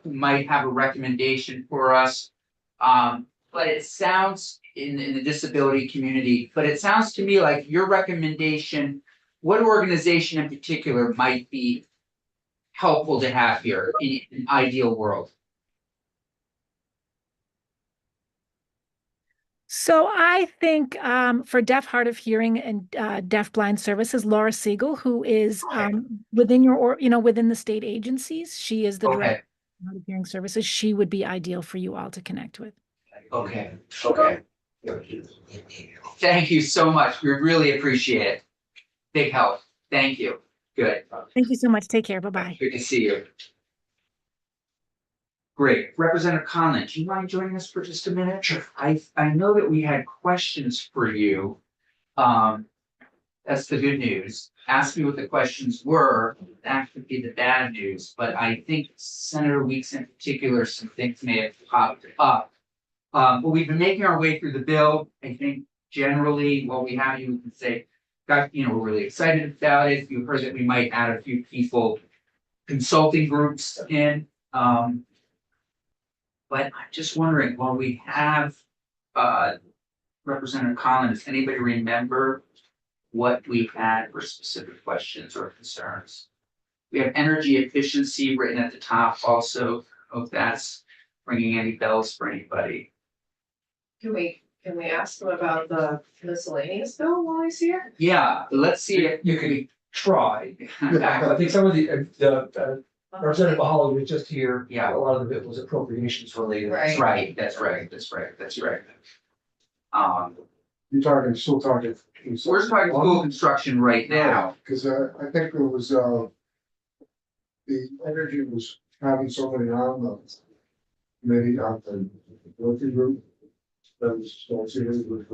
who might have a recommendation for us. But it sounds in the disability community, but it sounds to me like your recommendation, what organization in particular might be helpful to have here in an ideal world? So I think for deaf, hard of hearing, and deaf-blind services, Laura Siegel, who is within within the state agencies, she is the director of hard of hearing services. She would be ideal for you all to connect with. Okay. Thank you so much. We really appreciate it. Big help. Thank you. Good. Thank you so much. Take care. Bye-bye. Good to see you. Great. Representative Conlon, do you mind joining us for just a minute? Sure. I know that we had questions for you. That's the good news. Ask me what the questions were. That could be the bad news. But I think Senator Weeks in particular, some things may have popped up. But we've been making our way through the bill. I think generally what we have, you can say, we're really excited about it. You heard that we might add a few people, consulting groups in. But I'm just wondering, while we have Representative Collins, does anybody remember what we've had for specific questions or concerns? We have energy efficiency written at the top also. Hope that's ringing any bells for anybody. Can we ask them about the miscellaneous bill while he's here? Yeah, let's see if You can try. I think some of the Representative Mahalo was just here. Yeah. A lot of it was appropriations related. Right. That's right. You're talking, still talking. We're talking school construction right now. Because I think it was, the energy was having somebody on the committee on the working group that was associated with,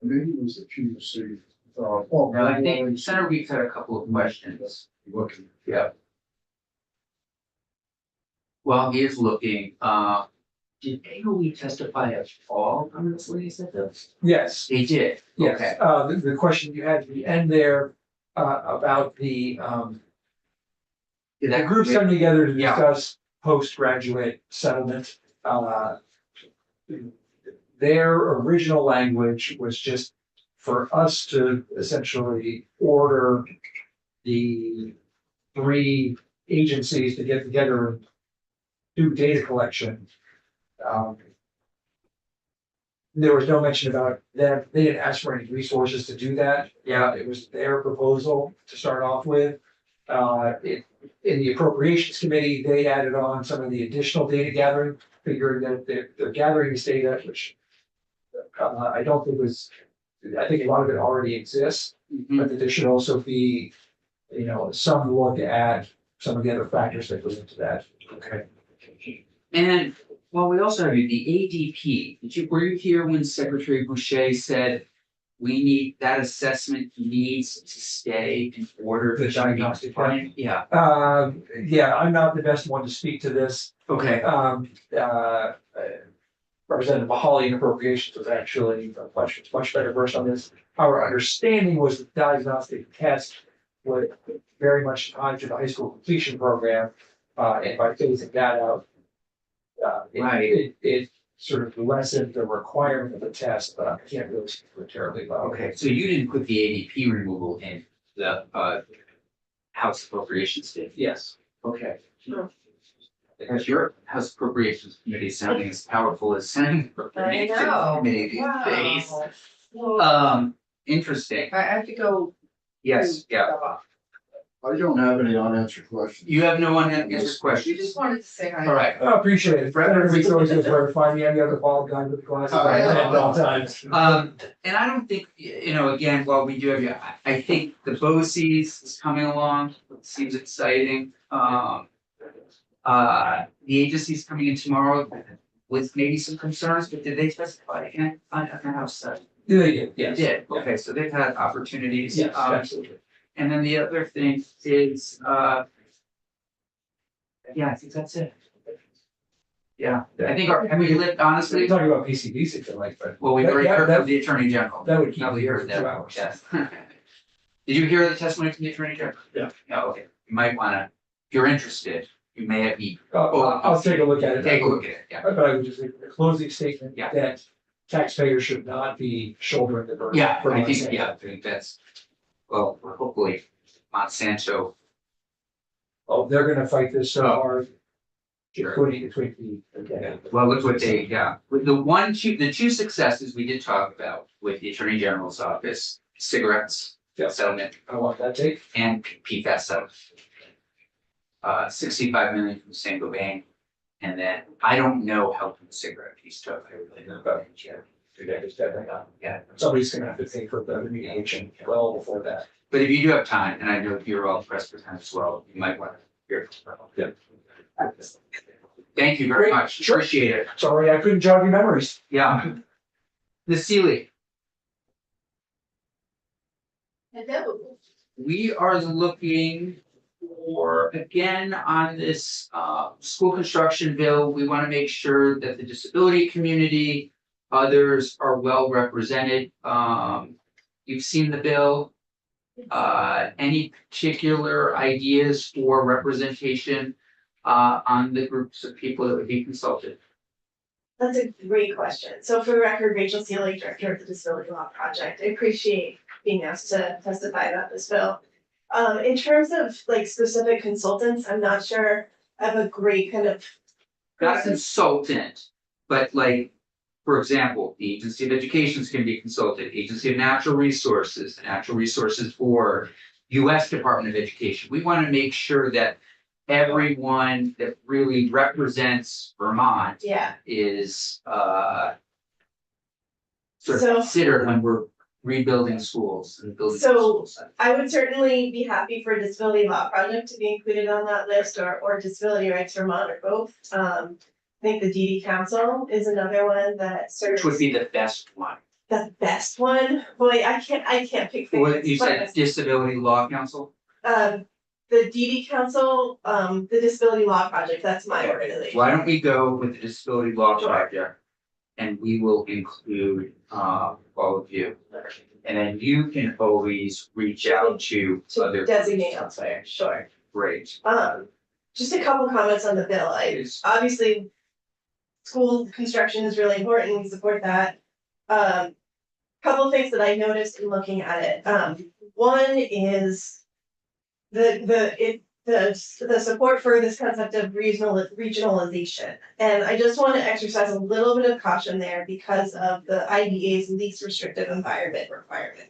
maybe it was the PUC. No, I think Senator Weeks had a couple of questions. Looking. Yeah. While he is looking, did AOE testify at all on this when he said this? Yes, They did, yes. okay. The question you had at the end there, about the Did the that group coming together to Yeah. discuss postgraduate settlement. Their original language was just for us to essentially order the three agencies to get together and do data collection. There was no mention about that. They didn't ask for any resources to do that. Yeah. It was their proposal to start off with. In the appropriations committee, they added on some of the additional data gathering, figuring that they're gathering this data, which I don't think was, I think a lot of it already exists, Mhm. but there should also be, some look at some of the other factors that go into that. Okay. And, well, we also have the ADP. Were you here when Secretary Boucher said we need, that assessment needs to stay in order The to diagnostic plan? Yeah, Yeah, I'm not the best one to speak to this. okay, Representative Mahali in appropriations was actually much better versed on this. Our understanding was the diagnostic test was very much tied to the high school completion program. And by phasing that out, Right. it sort of lessened the requirement of the test, but I can't really speak for it terribly well. okay. So you didn't put the ADP removal in the House Appropriations did? Yes. Okay. Sure. Because your House Appropriations Committee is sounding as powerful as Senate Appropriations know. Committee these days. Well, Interesting. I have to go. Yes, yeah. I don't have any unanswered questions. You have no one that answers We questions? just wanted to say hi. All right. I appreciate it. Everybody's always good where to find me. I'm the other bald guy with the glasses. I attend all times. And I don't think, again, while we do have, I think the BOCES is coming along, it seems exciting. The agency's coming in tomorrow with maybe some concerns, but did they specify again on the House side? Yes. They did, okay, so they've had opportunities. Yes, absolutely. And then the other thing is, yeah, I think that's it. Yeah, I think, and we lived, We're honestly, talking about PCBs if you like, but. well, we've already Yeah, heard that- from the Attorney General. That would keep Now we you here heard for 2 that, hours. yes. Did you hear the testimony from the Attorney General? Yeah. Oh, okay, you might wanna, if you're interested, you may have be, I'll take a look at it. take a look at it, yeah. But I would just make the closing statement Yeah. that taxpayers should not be shouldering the burden. Yeah, for I think, Monsanto. yeah, I think that's, well, hopefully Monsanto, Oh, they're gonna fight this so Oh. hard. Sure. Including the. well, look what they, yeah, with the two successes we did talk about with the Attorney General's office, cigarettes Yeah. settlement I want that take. and PFAS settlement. 65 million from Saint-Gobain, and then I don't know how the cigarette piece took, I really don't know about it yet. Yeah, Somebody's gonna have to pay for the remediation well before that. but if you do have time, and I know you're all pressed for time as well, you might want to hear. Yeah. Thank you very Great. much, Sure. appreciate it, Sorry, I couldn't jog your memories. yeah. The Sealy, Hello. we are looking for, again, on this school construction bill, we want to make sure that the disability community, others are well represented. You've seen the bill. Any particular ideas for representation on the groups of people that would be consulted? That's a great question. So for the record, Rachel Sealy, Director of the Disability Law Project. I appreciate being asked to testify about this bill. In terms of like specific consultants, I'm not sure I have a great kind of. Not a consultant, but like, for example, the Agency of Education can be consulted, Agency of Natural Resources, the Natural Resources Board, US Department of Education. We want to make sure that everyone that really represents Vermont Yeah, is sort of So- considered when we're rebuilding schools and building So- schools. I would certainly be happy for Disability Law Project to be included on that list or Disability Rights Vermont or both. I think the DD Council is another one that serves. Which would be the best one. The best one. Boy, I can't pick What favorites. you said, but, Disability Law Council? the DD Council, the Disability Law Project, that's my organization. Why don't we go with the disability law Sure. project? And we will include all of you. And then you can always reach out to To other. designate elsewhere, sure. Great. Just a couple comments on the bill. Please. Obviously, school construction is really important, we support that. Couple things that I noticed in looking at it. One is the support for this concept of regionalization. And I just want to exercise a little bit of caution there because of the IDA's least restrictive environment requirement.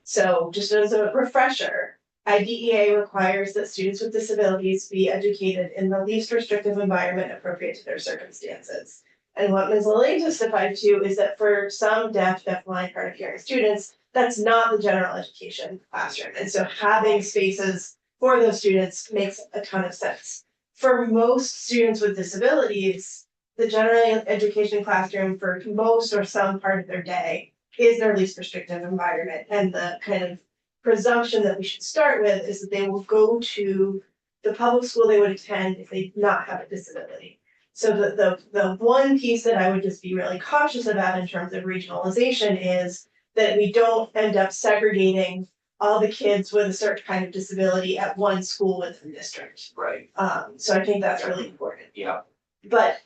So just as a refresher, IDEA requires that students with disabilities be educated in the least restrictive environment appropriate to their circumstances. And what Ms. Lilly testified to is that for some deafblind, hard of hearing students, that's not the general education classroom. And so having spaces for those students makes a ton of sense. For most students with disabilities, the general education classroom for most or some part of their day is their least restrictive environment. And the kind of presumption that we should start with is that they will go to the public school they would attend if they did not have a disability. So the one piece that I would just be really cautious about in terms of regionalization is that we don't end up segregating all the kids with a certain kind of disability at one school within the district. Right. So I think that's really important. Yeah. But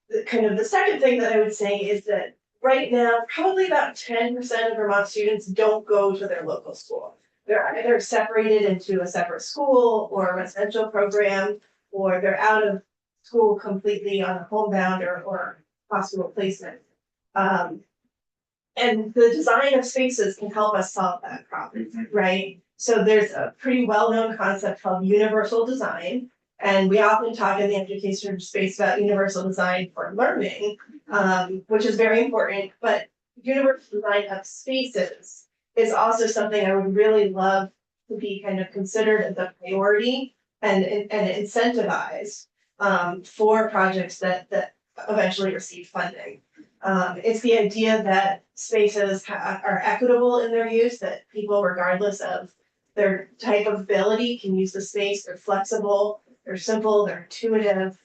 the second thing that I would say is that right now, probably about 10% of Vermont students don't go to their local school. They're either separated into a separate school or a residential program, or they're out of school completely on a homebound or hospital placement. And the design of spaces can help us solve that problem, right? So there's a pretty well-known concept called universal design. And we often talk in the education space about universal design for learning, which is very important, but universal design of spaces is also something I would really love to be kind of considered as a priority and incentivized for projects that eventually receive funding. It's the idea that spaces are equitable in their use, that people, regardless of their type of ability, can use the space, they're flexible, they're simple, they're intuitive.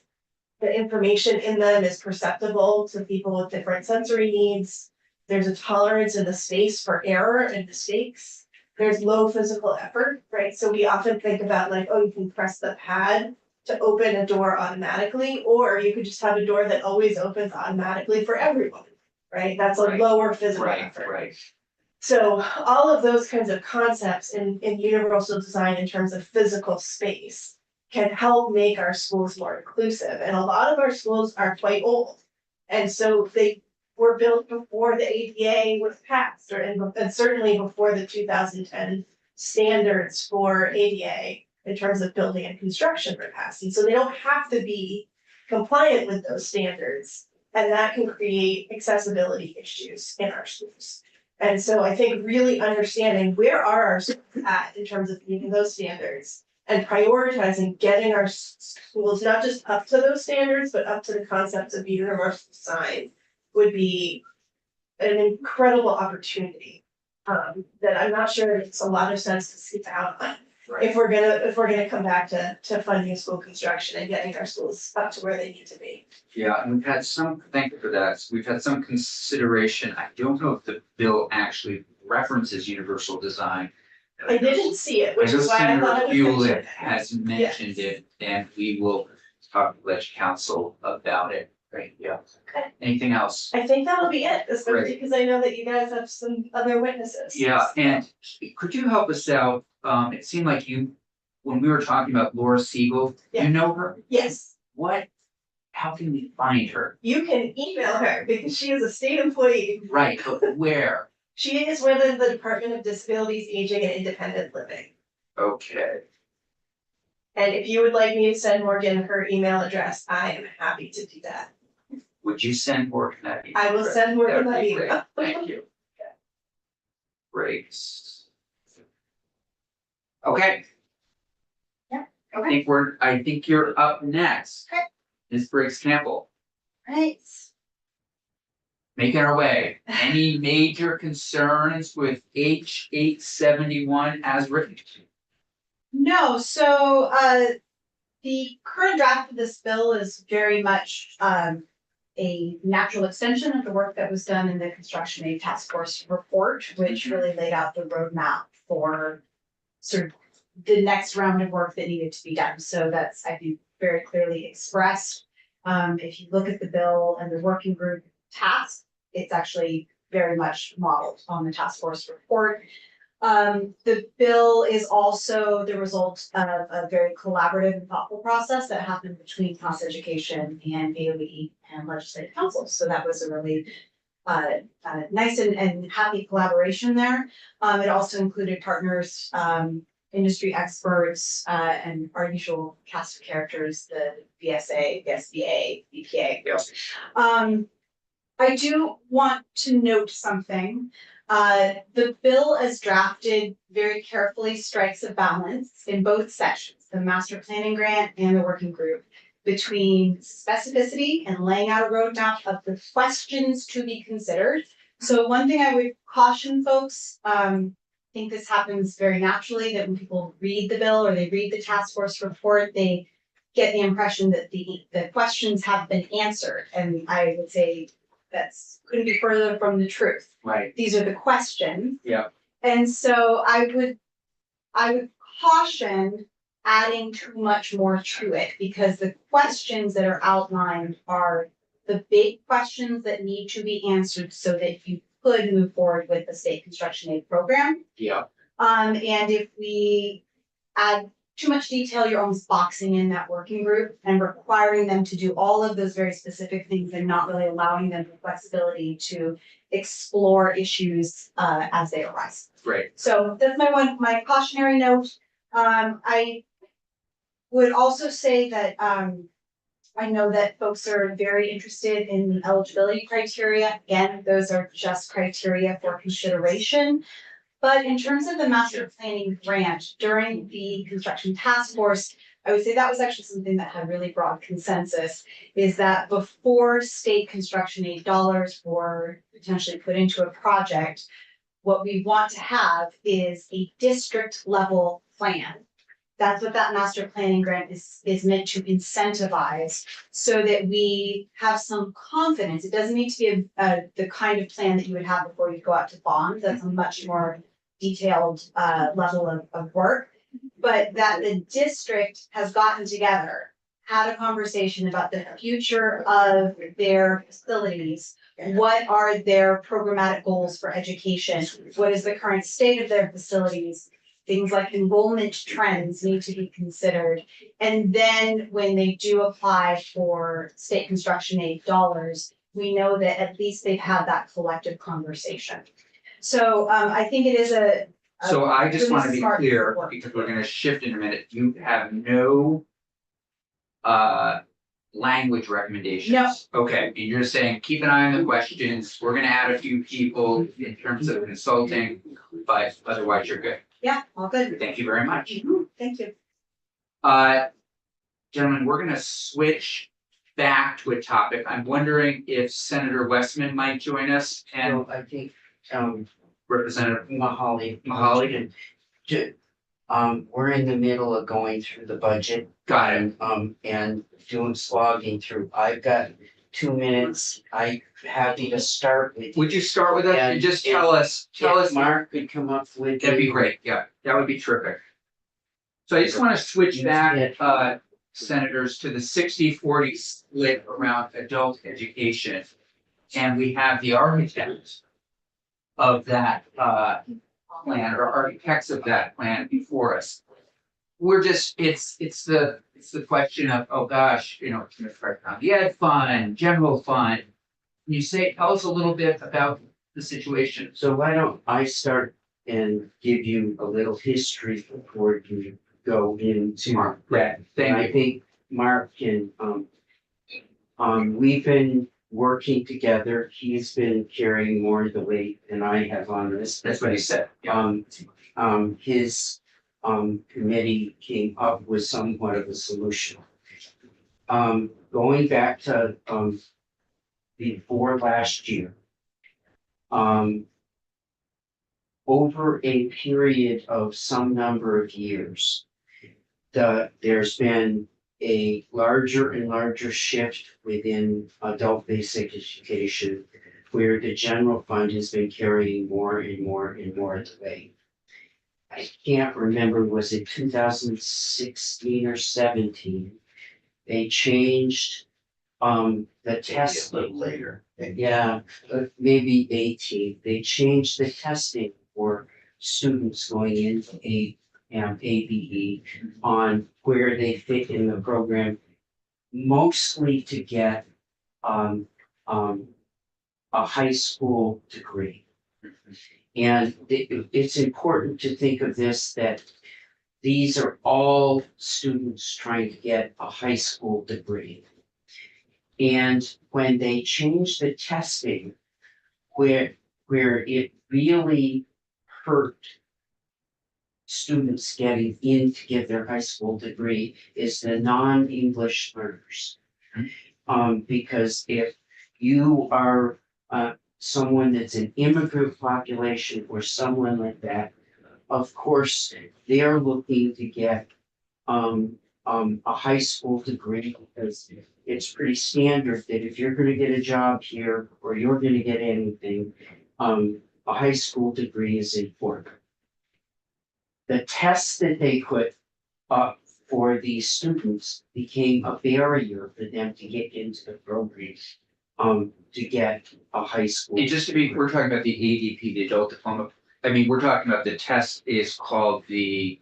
The information in them is perceptible to people with different sensory needs. There's a tolerance in the space for error and mistakes. There's low physical effort, right? So we often think about like, oh, you can press the pad to open a door automatically, or you could just have a door that always opens automatically for everyone, right? That's a Right. lower physical Right, effort. right. So all of those kinds of concepts in universal design in terms of physical space can help make our schools more inclusive. And a lot of our schools are quite old. And so they were built before the ADA was passed, and certainly before the 2010 standards for ADA in terms of building and construction were passed. And so they don't have to be compliant with those standards. And that can create accessibility issues in our schools. And so I think really understanding where are our schools at in terms of meeting those standards and prioritizing getting our schools not just up to those standards, but up to the concepts of universal design would be an incredible opportunity. That I'm not sure it makes a lot of sense to seek out on if we're gonna come back to funding school construction and getting our schools up to where they need to be. Yeah, and we've had some, thank you for that. We've had some consideration. I don't know if the bill actually references universal design. I didn't see it, which I know is why I thought Senator I would Hewlett mention it. has mentioned it, and we will talk to Ledge Council about it. Great, yeah. Okay. Anything else? I think that'll be it, especially Great. because I know that you guys have some other witnesses. Yeah, and could you help us out? It seemed like when we were talking about Laura Siegel, Yeah. you know her? Yes, How can we find her? you can email her because she is a state employee. Right, but where? She is within the Department of Disabilities, Aging and Independent Living. Okay, And if you would like me to send Morgan her email address, I am happy to do that. would you send Morgan that email? I will send Morgan that would be great. email. Thank you. Great. Okay. Yeah, I think you're up next. Okay. Ms. Briggs Campbell, Right. making our way. Any major concerns with H 871 as written? No, so the current draft of this bill is very much a natural extension of the work that was done in the Construction Aid Task Force report, which really laid out the roadmap for sort of the next round of work that needed to be done. So that's, I think, very clearly expressed. If you look at the bill and the working group task, it's actually very much modeled on the task force report. The bill is also the result of a very collaborative and thoughtful process that happened between Class Education and AOE and Legislative Council. So that was a really nice and happy collaboration there. It also included partners, industry experts, and our usual cast of characters, the VSA, the SBA, BPA. Yes. I do want to note something. The bill as drafted very carefully strikes a balance in both sections, the master planning grant and the working group, between specificity and laying out a roadmap of the questions to be considered. So one thing I would caution folks, I think this happens very naturally, that when people read the bill or they read the task force report, they get the impression that the questions have been answered. And I would say that's couldn't be further from the truth. Right. These are the questions. Yeah. And so I would caution adding too much more to it, because the questions that are outlined are the big questions that need to be answered so that you could move forward with the state construction aid program. Yeah. And if we add too much detail, you're almost boxing in that working group and requiring them to do all of those very specific things and not really allowing them the flexibility to explore issues as they arise. Great. So that's my cautionary note. I would also say that I know that folks are very interested in the eligibility criteria. Again, those are just criteria for consideration. But in terms of the master planning grant, during the construction task force, I would say that was actually something that had really broad consensus, is that before state construction aid dollars were potentially put into a project, what we want to have is a district level plan. That's what that master planning grant is meant to incentivize, so that we have some confidence. It doesn't need to be the kind of plan that you would have before you go out to bond. That's a much more detailed level of work, but that the district has gotten together, had a conversation about the future of their facilities. What are their programmatic goals for education? What is the current state of their facilities? Things like enrollment trends need to be considered. And then when they do apply for state construction aid dollars, we know that at least they've had that collective conversation. So I think it is So I just really want to be smart clear, work. because we're gonna shift in a minute. You have no language recommendations. No. Okay, and you're saying, keep an eye on the questions. We're gonna add a few people in terms of consulting, but otherwise you're good. Yeah, all good. Thank you very much. Thank you. Gentlemen, we're gonna switch back to a topic. I'm wondering if Senator Westman might join us and I think, Representative Mahaly. Mahaly. We're in the middle of going through the budget. Got it. And slogging through. I've got 2 minutes. I'm happy to start with. Would you start with us and just tell us, If Mark could come up with. that'd be great. Yeah, that would be terrific. So I just want to switch back, senators, to the 60-40 split around adult education. And we have the architect of that plan, or architects of that plan before us. We're just, it's the question of, oh gosh, you know, it's gonna start on the ed fund, general fund. Can you tell us a little bit about the situation? So why don't I start and give you a little history before you go into. Mark, yeah, And thank I you. think Mark can, we've been working together. He's been carrying more of the weight than I have on this. That's what he said. Yeah. His committee came up with somewhat of a solution. Going back to before last year. Over a period of some number of years, there's been a larger and larger shift within adult basic education where the general fund has been carrying more and more and more of the weight. I can't remember, was it 2016 or 17? They changed the testing. Later. Yeah, maybe 18. They changed the testing for students going into ABE on where they fit in the program, mostly to get a high school degree. And it's important to think of this, that these are all students trying to get a high school degree. And when they changed the testing, where it really hurt students getting in to get their high school degree is the non-English learners. Because if you are someone that's an immigrant population or someone like that, of course, they're looking to get a high school degree, because it's pretty standard that if you're gonna get a job here or you're gonna get anything, a high school degree is important. The tests that they put up for these students became a barrier for them to get into the program, to get a high school. And just to be, we're talking about the ADP, the adult diploma. I mean, we're talking about the test is called the,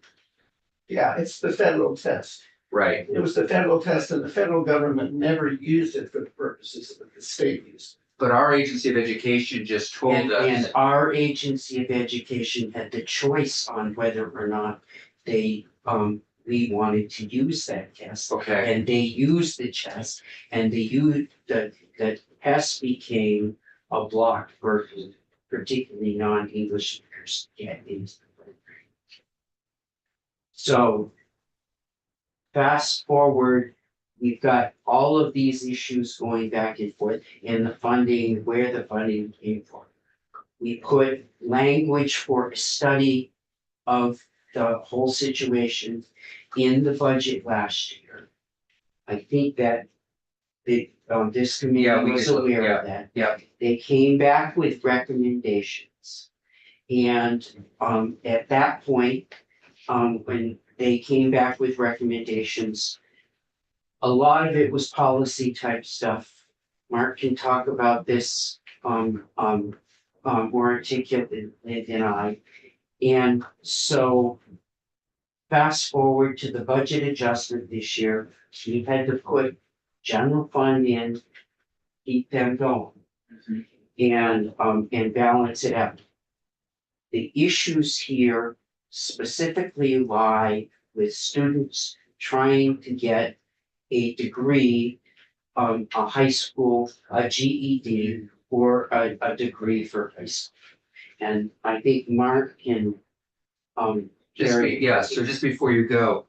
Yeah, it's the federal test. right, It was the federal test and the federal government never used it for the purposes that the state used. but our agency of education just told And us, our agency of education had the choice on whether or not they, we wanted to use that test. okay, And they used the test, and the test became a block for particularly non-English speakers to get into the program. So fast forward, we've got all of these issues going back and forth, and the funding, where the funding came from. We put language for a study of the whole situation in the budget last year. I think that this Yeah, committee we was did, aware of that. yeah. They came back with recommendations. And at that point, when they came back with recommendations, a lot of it was policy type stuff. Mark can talk about this more articulate than I. And so fast forward to the budget adjustment this year, we had to put general fund in, keep them going. And balance it out. The issues here specifically lie with students trying to get a degree, a high school, a GED, or a degree for high school. And I think Mark can, so just before you go.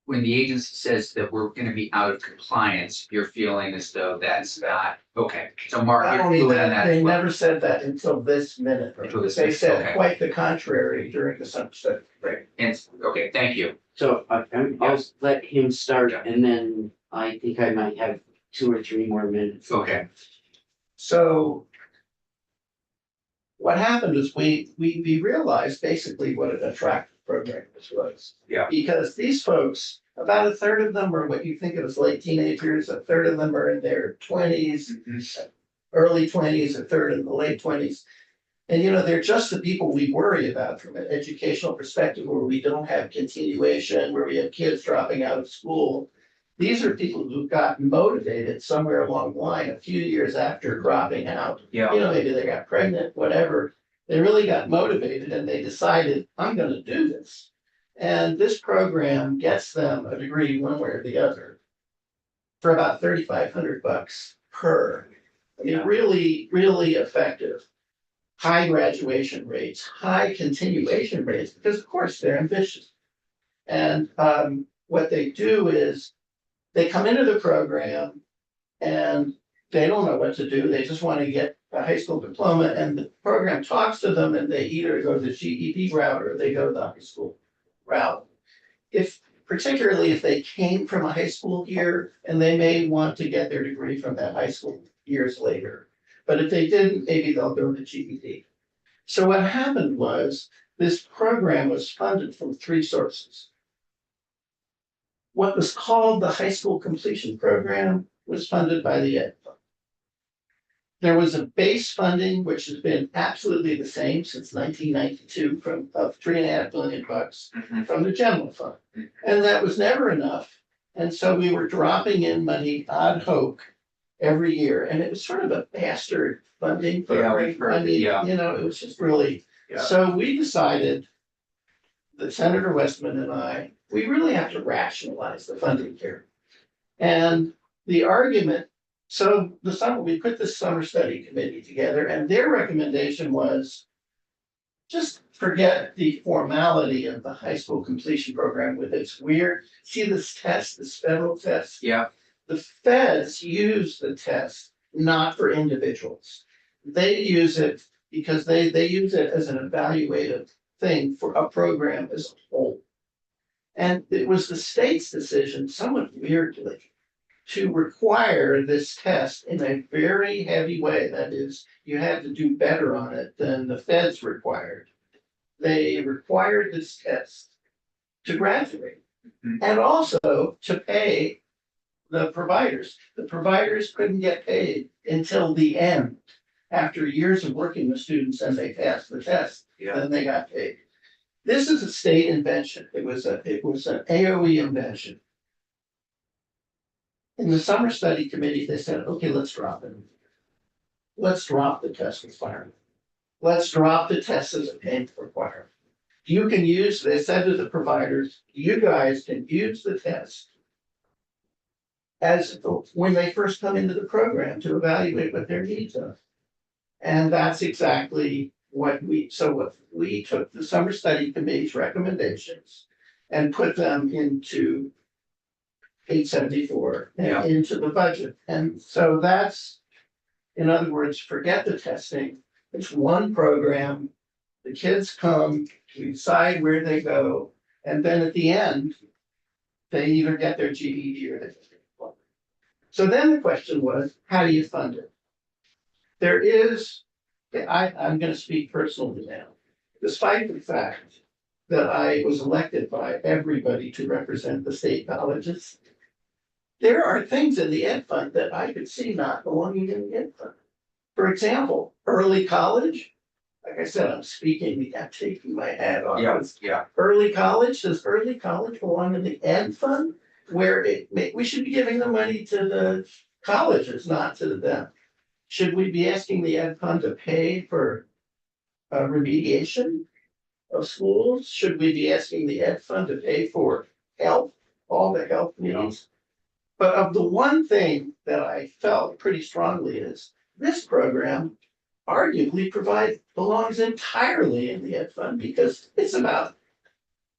When the agency says that we're gonna be out of compliance, you're feeling as though that's not, okay, so Mark, Not you're only fluid on that, that they as well. never said that until this minute. Until this They minute, said okay. quite the contrary during the summer study. Right, and, okay, thank you. so I'll let him start, Yeah. and then I think I might have 2 or 3 more minutes. Okay, So what happened is we realized basically what an attractive program this was. Yeah. Because these folks, about a third of them are what you think of as late teenagers, a third of them are in their twenties, early twenties, a third in the late twenties. And you know, they're just the people we worry about from an educational perspective, where we don't have continuation, where we have kids dropping out of school. These are people who got motivated somewhere along the line, a few years after dropping out. yeah, You know, maybe they got pregnant, whatever. They really got motivated and they decided, I'm gonna do this. And this program gets them a degree one way or the other for about $3,500 per. I mean, really, really effective. High graduation rates, high continuation rates, because of course they're ambitious. And what they do is they come into the program and they don't know what to do. They just want to get a high school diploma, and the program talks to them and they either go the GED route or they go the high school route. If particularly if they came from a high school year and they may want to get their degree from that high school years later. But if they didn't, maybe they'll go to GED. So what happened was this program was funded from three sources. What was called the High School Completion Program was funded by the Ed Fund. There was a base funding, which has been absolutely the same since 1992 of $3.5 billion from the general fund. And that was never enough. And so we were dropping in money ad hoc every year. And it was sort of a bastard funding program. I mean, you know, it was just really, so we decided that Senator Westman and I, we really have to rationalize the funding here. And the argument, so we put this summer study committee together and their recommendation was just forget the formality of the high school completion program with its weird, see this test, this federal test? Yeah. The feds use the test not for individuals. They use it because they use it as an evaluative thing for a program as a whole. And it was the state's decision, somewhat weirdly, to require this test in a very heavy way. That is, you had to do better on it than the feds required. They required this test to graduate and also to pay the providers. The providers couldn't get paid until the end, after years of working with students and they passed the test, then they got paid. This is a state invention. It was an AOE invention. In the summer study committee, they said, okay, let's drop it. Let's drop the test requirement. Let's drop the test as a payment requirement. You can use, they said to the providers, you guys can use the test as when they first come into the program to evaluate what their needs are. And that's exactly what we took the summer study committee's recommendations and put them into 874 and into the budget. And so that's, in other words, forget the testing. It's one program. The kids come, we decide where they go, and then at the end, they either get their GED or they get their diploma. So then the question was, how do you fund it? There is, I'm going to speak personally now, despite the fact that I was elected by everybody to represent the state colleges. There are things in the Ed Fund that I could see not belonging in the Ed Fund. For example, early college. Like I said, I'm taking my hat off. Early college, does early college belong in the Ed Fund? Where we should be giving the money to the colleges, not to them. Should we be asking the Ed Fund to pay for remediation of schools? Should we be asking the Ed Fund to pay for health, all the health needs? But of the one thing that I felt pretty strongly is this program arguably belongs entirely in the Ed Fund because it's about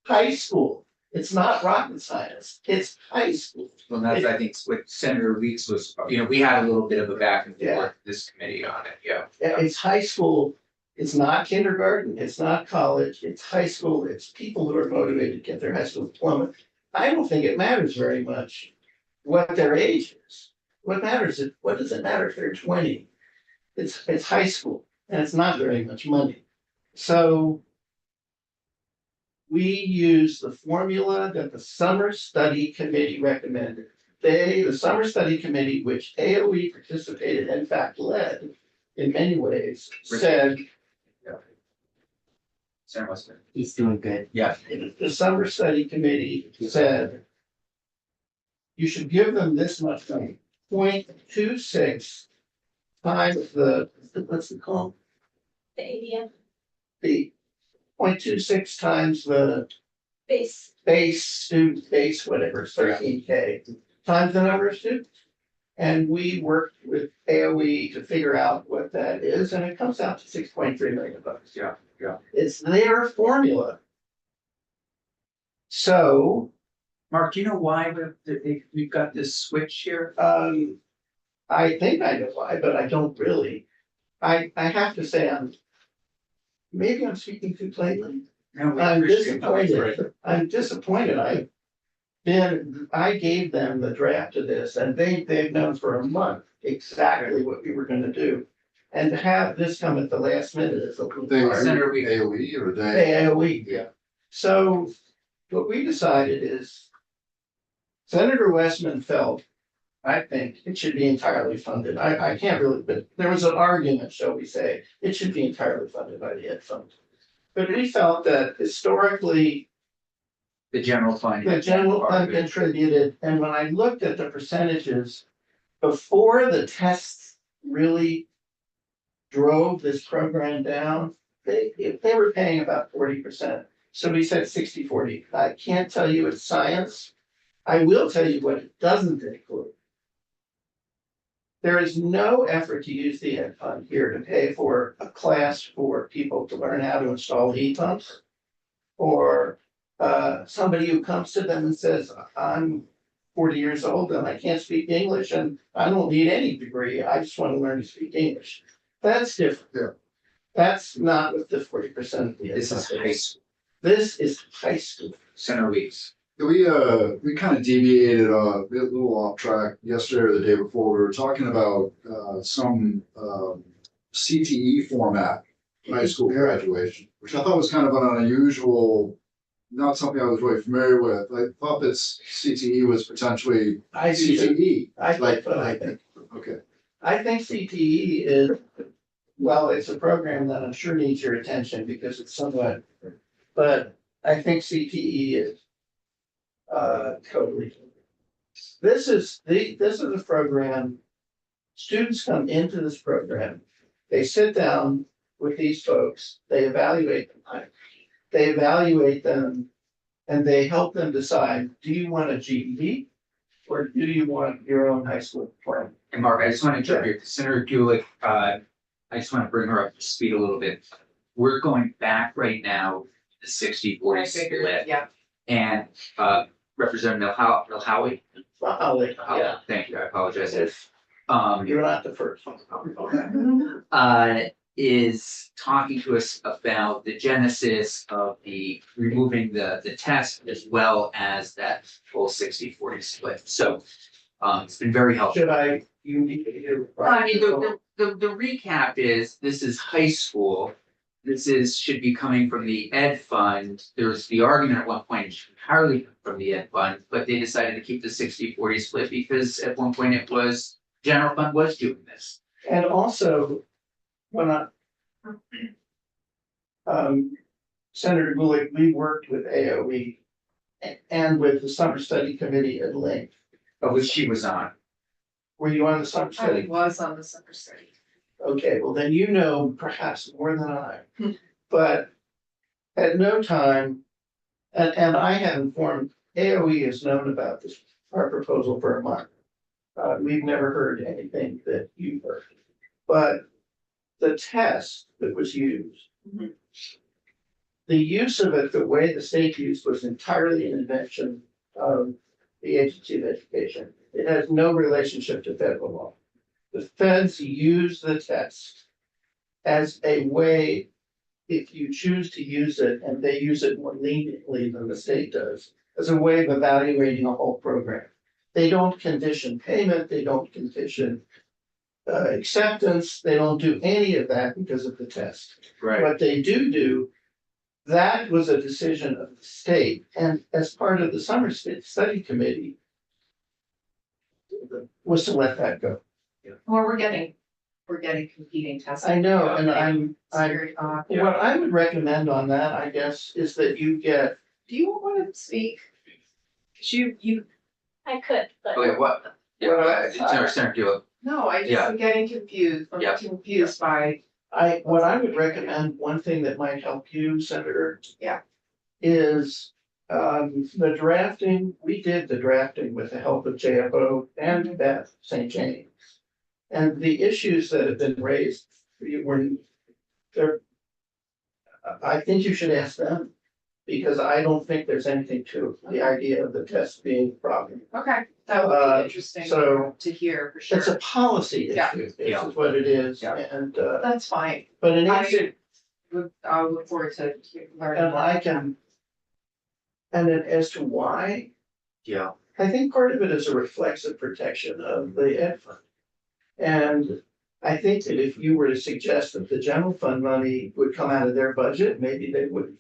high school. It's not rocket science. It's high school. Well, that's, I think, what Senator Weeks was, we had a little bit of a back and forth, this committee on it, It's high school. It's not kindergarten. It's not college. It's high school. It's people who are motivated to get their high school diploma. I don't think it matters very much what their age is. What matters is, what does it matter if they're 20? It's high school and it's not very much money. So we use the formula that the summer study committee recommended. The summer study committee, which AOE participated, in fact led in many ways, said. Senator Westman. He's doing good. Yeah. The summer study committee said. You should give them this much money, 0.26 times what's it called? The ADM The 0.26 times the base. student base, whatever, 13K, times the number of students. And we worked with AOE to figure out what that is, and it comes out to $6.3 million. Yeah. It's their formula. So, Mark, do you know why we've got this switch here? I think I know why, but I don't really. I have to say maybe I'm speaking too plainly. No, we I'm appreciate that. disappointed. I'm disappointed. I gave them the draft of this and they've known for a month exactly what we were gonna do. And to have this come at the last minute is a little hard. Senator Weaver. AOE or they? AOE. Yeah. So what we decided is Senator Westman felt, I think it should be entirely funded. I can't really, but there was an argument, shall we say, it should be entirely funded by the Ed Fund. But we felt that historically, The general fund. the general fund contributed, and when I looked at the percentages before the tests really drove this program down, they were paying about 40%. So we said 60-40. I can't tell you it's science. I will tell you what it doesn't include. There is no effort to use the Ed Fund here to pay for a class for people to learn how to install heat pumps. Or somebody who comes to them and says, I'm 40 years old and I can't speak English and I don't need any degree. I just want to learn to speak English. That's different. Yeah. That's not what the 40% of the Ed This is Fund high school. This is high school. Senator Weeks. We kind of deviated a little off track yesterday or the day before. We were talking about some CTE format, high school graduation, which I thought was kind of an unusual, not something I was really familiar with. I thought that CTE was potentially I do too. CTE. I Like, like, I think. Okay. I think CTE is, well, it's a program that I'm sure needs your attention because it's somewhat, but I think CTE is totally. This is a program, students come into this program, they sit down with these folks, they evaluate them, and they help them decide, do you want a GED? Or do you want your own high school diploma? And Mark, I just want to interrupt you. Senator Gulick, I just want to bring her up to speed a little bit. We're going back right now, to the 60-40 split. Yeah. And Representative Milhowie. Yeah, Thank you, I apologize. if Um, you're not the first. is talking to us about the genesis of the removing the test as well as that full 60-40 split. So it's been very helpful. You need to hear. I mean, the recap is, this is high school. Should be coming from the Ed Fund. There's the argument at one point, it should entirely come from the Ed Fund, but they decided to keep the 60-40 split because at one point it was, general fund was doing this. And also, when Senator Gulick, we worked with AOE and with the summer study committee at length. Of which she was on. Were you on the summer I study? was on the summer study. Okay, well, then you know perhaps more than I. But at no time, and I have informed, AOE has known about this, our proposal for a month. We've never heard anything that you've heard. But the test that was used, the use of it, the way the state used was entirely an invention of the Agency of Education. It has no relationship to federal law. The feds use the test as a way, if you choose to use it, and they use it more leniently than the state does, as a way of evaluating a whole program. They don't condition payment, they don't condition acceptance, they don't do any of that because of the test. Right. What they do, that was a decision of the state, and as part of the summer study committee, was to let that go. Well, we're getting competing tests. I know, and It's very odd. what I would recommend on that, I guess, is that you get, Do you want to speak? 'Cause you, I could, but. Okay, what? Yeah, Senator Gulick. no, I just Yeah. am getting confused. I'm Yeah. confused by, what I would recommend, one thing that might help you, Senator. Yeah. Is, the drafting, we did the drafting with the help of JFO and Beth St. James. And the issues that have been raised, I think you should ask them. Because I don't think there's anything to the idea of the test being a problem. okay, that would be interesting so to hear for sure. It's a policy Yeah. issue, this is what it is, Yeah. and, That's fine. but it is. I'll look forward to learning. And more. I can. And then as to why, Yeah. I think part of it is a reflexive protection of the ed fund. And I think that if you were to suggest that the general fund money would come out of their budget, maybe they would.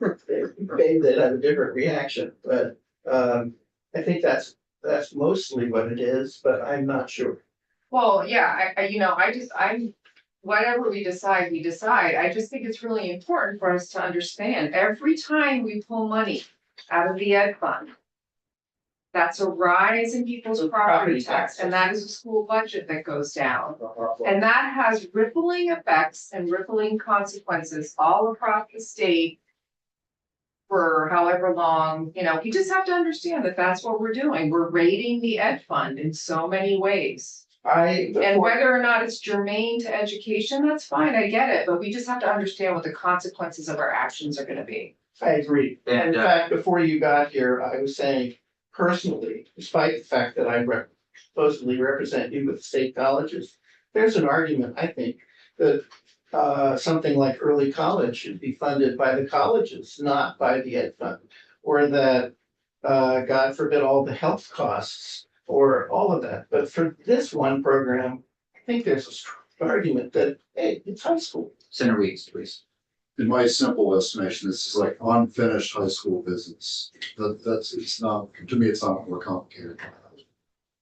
Maybe they'd have a different reaction, but I think that's mostly what it is, but I'm not sure. Well, yeah, I'm, whatever we decide, we decide. I just think it's really important for us to understand, every time we pull money out of the ed fund, that's a rise in people's property tax, and that is a school budget that goes down. And that has rippling effects and rippling consequences all across the state for however long, we just have to understand that that's what we're doing. We're raiding the ed fund in so many ways. And whether or not it's germane to education, that's fine, I get it, but we just have to understand what the consequences of our actions are gonna be. I agree. And, In fact, before you got here, I was saying personally, despite the fact that I supposedly represent you with state colleges, there's an argument, I think, that something like early college should be funded by the colleges, not by the ed fund. Or that, God forbid, all the health costs or all of that. But for this one program, I think there's a strong argument that, hey, it's high school. Senator Weeks, please. In my simple estimation, this is like unfinished high school business. It's not, to me, it's not more complicated.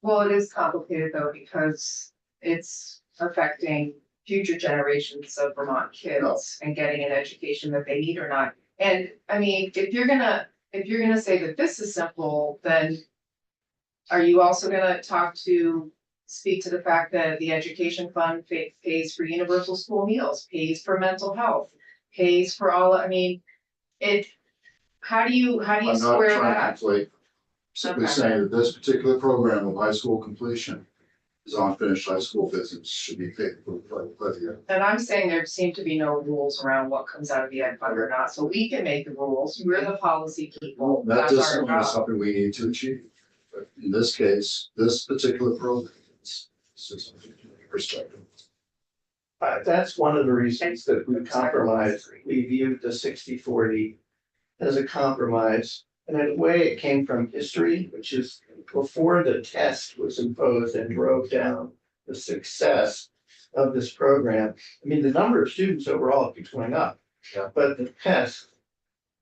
Well, it is complicated though, because it's affecting future generations of Vermont kids and getting an education that they need or not. And I mean, if you're gonna say that this is simple, then are you also gonna speak to the fact that the education fund pays for universal school meals, pays for mental health, pays for all, how do you I'm not square trying to that? conflate. Simply Okay. saying that this particular program of high school completion is unfinished high school business should be paid for by the year. And I'm saying there seem to be no rules around what comes out of the ed fund or not, so we can make the rules, we're the policy people, That that's just our is job. something we need to achieve. But in this case, this particular program, it's just a perspective. That's one of the reasons that we compromised. We viewed the 60-40 as a compromise. And in a way, it came from history, which is before the test was imposed and drove down the success of this program. I mean, the number of students overall keeps going up. Yeah. But the test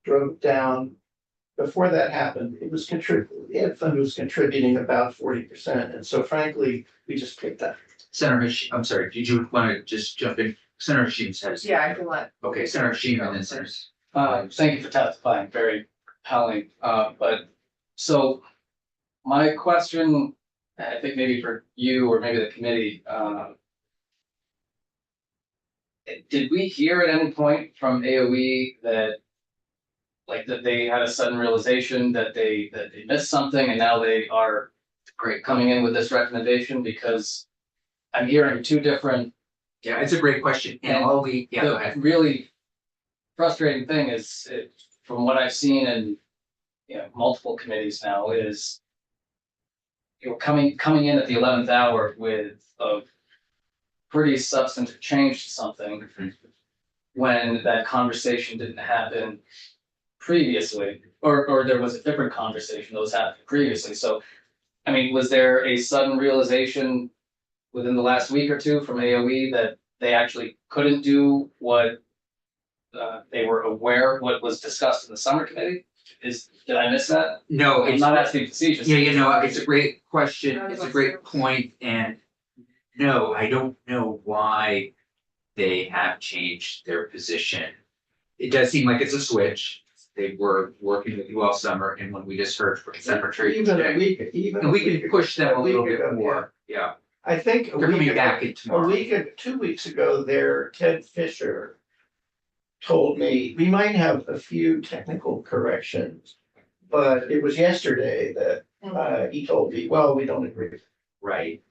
drove down. Before that happened, it was contributing, the ed fund was contributing about 40%. And so frankly, we just picked that. Senator, I'm sorry, did you want to just jump in? Senator Sheen says. Yeah, I can let. Okay, Senator Sheen and then Senator. Thank you for testifying, very compelling, but so my question, I think maybe for you or maybe the committee, did we hear at any point from AOE that that they had a sudden realization that they missed something and now they are coming in with this recommendation? Because I'm hearing two different. Yeah, it's a great question. And all we, yeah, go ahead. The really frustrating thing is, from what I've seen in multiple committees now, is coming in at the 11th hour with a pretty substantive change to something when that conversation didn't happen previously, or there was a different conversation that was happening previously. So, I mean, was there a sudden realization within the last week or two from AOE that they actually couldn't do what they were aware what was discussed in the summer committee? Did I miss that? No, I'm it's not asking facetious. yeah, it's a great question. It's a great point, and no, I don't know why they have changed their position. It does seem like it's a switch. They were working with you all summer, and when we just heard from Secretary, Even a Boucher, week, and we can push them a little bit more. Yeah, I think they're coming back in a tomorrow. week, 2 weeks ago, Ted Fisher told me we might have a few technical corrections, but it was yesterday that he told me, well, we don't agree. Right.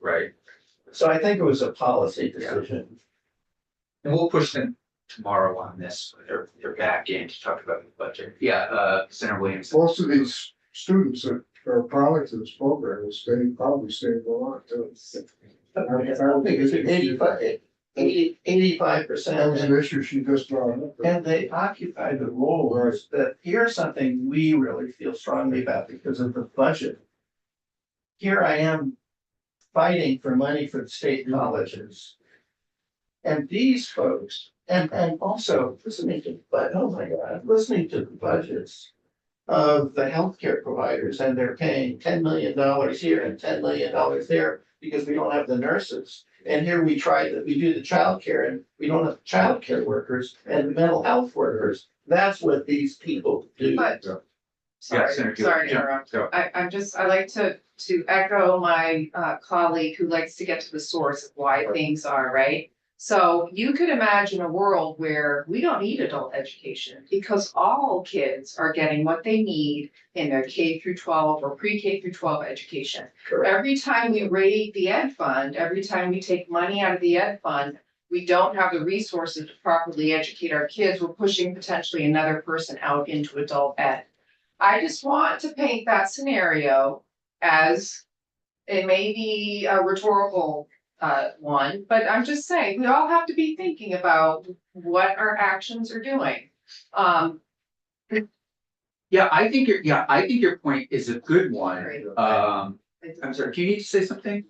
So I think it was a policy decision. And we'll push them tomorrow on this. They're back in to talk about the budget. Yeah, Senator Williams. Most of these students that are product of this program will probably stay in Vermont too. I don't think it's 85. 85%. That was an issue she just brought up. And they occupy the roles that, here's something we really feel strongly about because of the budget. Here I am fighting for money for the state colleges. And these folks, and also listening to, but oh my God, listening to the budgets of the healthcare providers, and they're paying $10 million here and $10 million there because we don't have the nurses. And here we do the childcare and we don't have childcare workers and the mental health workers. That's what these people do. But- Sorry, Senator Gill. sorry to Yeah, interrupt. go. I like to echo my colleague who likes to get to the source of why things are, right? So you could imagine a world where we don't need adult education because all kids are getting what they need in their K through 12 or pre-K through 12 education. Correct. Every time we raid the ed fund, every time we take money out of the ed fund, we don't have the resources to properly educate our kids. We're pushing potentially another person out into adult ed. I just want to paint that scenario as it may be a rhetorical one, but I'm just saying, we all have to be thinking about what our actions are doing. Yeah, I think your point is a good one. I'm sorry, do you need to say something?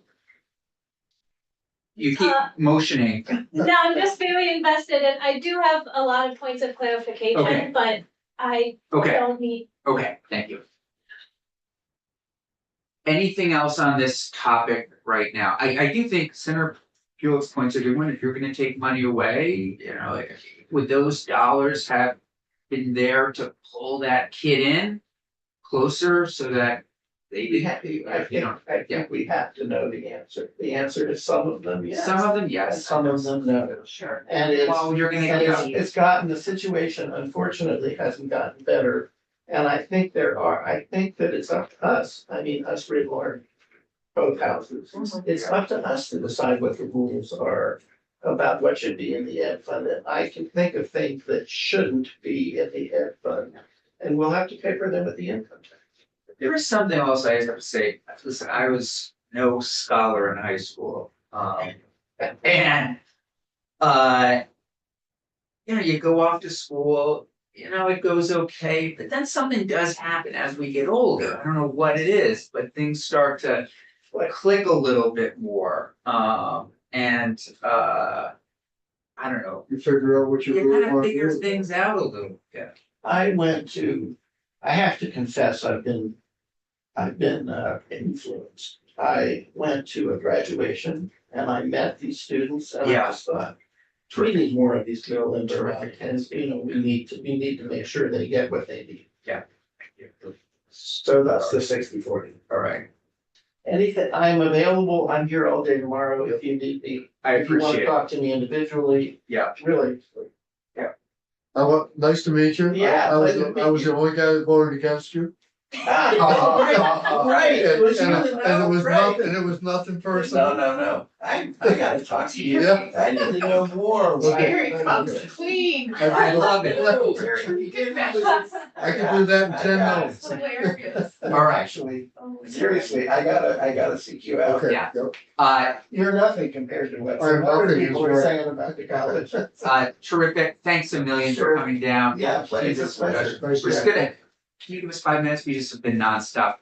You keep motioning. No, I'm just very invested and I do have a lot of points of Okay. clarification, but I Okay, don't need. okay, thank you. Anything else on this topic right now? I do think Senator Buell's points are a good one. If you're gonna take money away, you know, like, would those dollars have been there to pull that kid in closer so that they We didn't, have, I think we have to know the answer. The answer is some of them, yes. some of them, And yes. some of them, no. Sure. And it's, Well, you're gonna and get, it's gotten, the situation unfortunately hasn't gotten better. And I think I think that it's up to us, I mean, us Red Lord, both houses. It's up to us to decide what the rules are about what should be in the ed fund. And I can think of things that shouldn't be in the ed fund. And we'll have to pay for them at the income tax. there is something else I have to say. Listen, I was no scholar in high school. And you know, you go off to school, you know, it goes okay, but then something does happen as we get older. I don't know what it is, but things start to click a little bit more. I don't know, You figure out what you you really kind of want to figure do. things out a little bit. I have to confess, I've been influenced. I went to a graduation and I met these students and I Yeah. just thought, we need more of these little interactions, and you know, we need to make sure they get what they need. Yeah. So that's the 60-40. All right, Anything, I'm available, I'm here all day tomorrow if you need me. I If you want appreciate to it. talk to me individually, Yeah. really. Nice to meet you. Yeah, I was, nice to meet I was you. the only guy that voted against you. Right, it was And really, and it was right. nothing, and it was nothing personal. No, I gotta talk to you. Yeah. I need to know more. Okay. Here it comes clean. I love it. You did that. I can do that in 10 minutes. Hilarious. All right. Actually, seriously, I gotta seek you out. Okay, Yeah. yep. You're nothing compared to what I'm some other nothing, people you're are right. saying about the college. Terrific. Thanks a million for Sure. coming down. Yeah, pleasure, Jesus, pleasure. Nice we're to- just gonna, can you give us 5 minutes? We just have been nonstop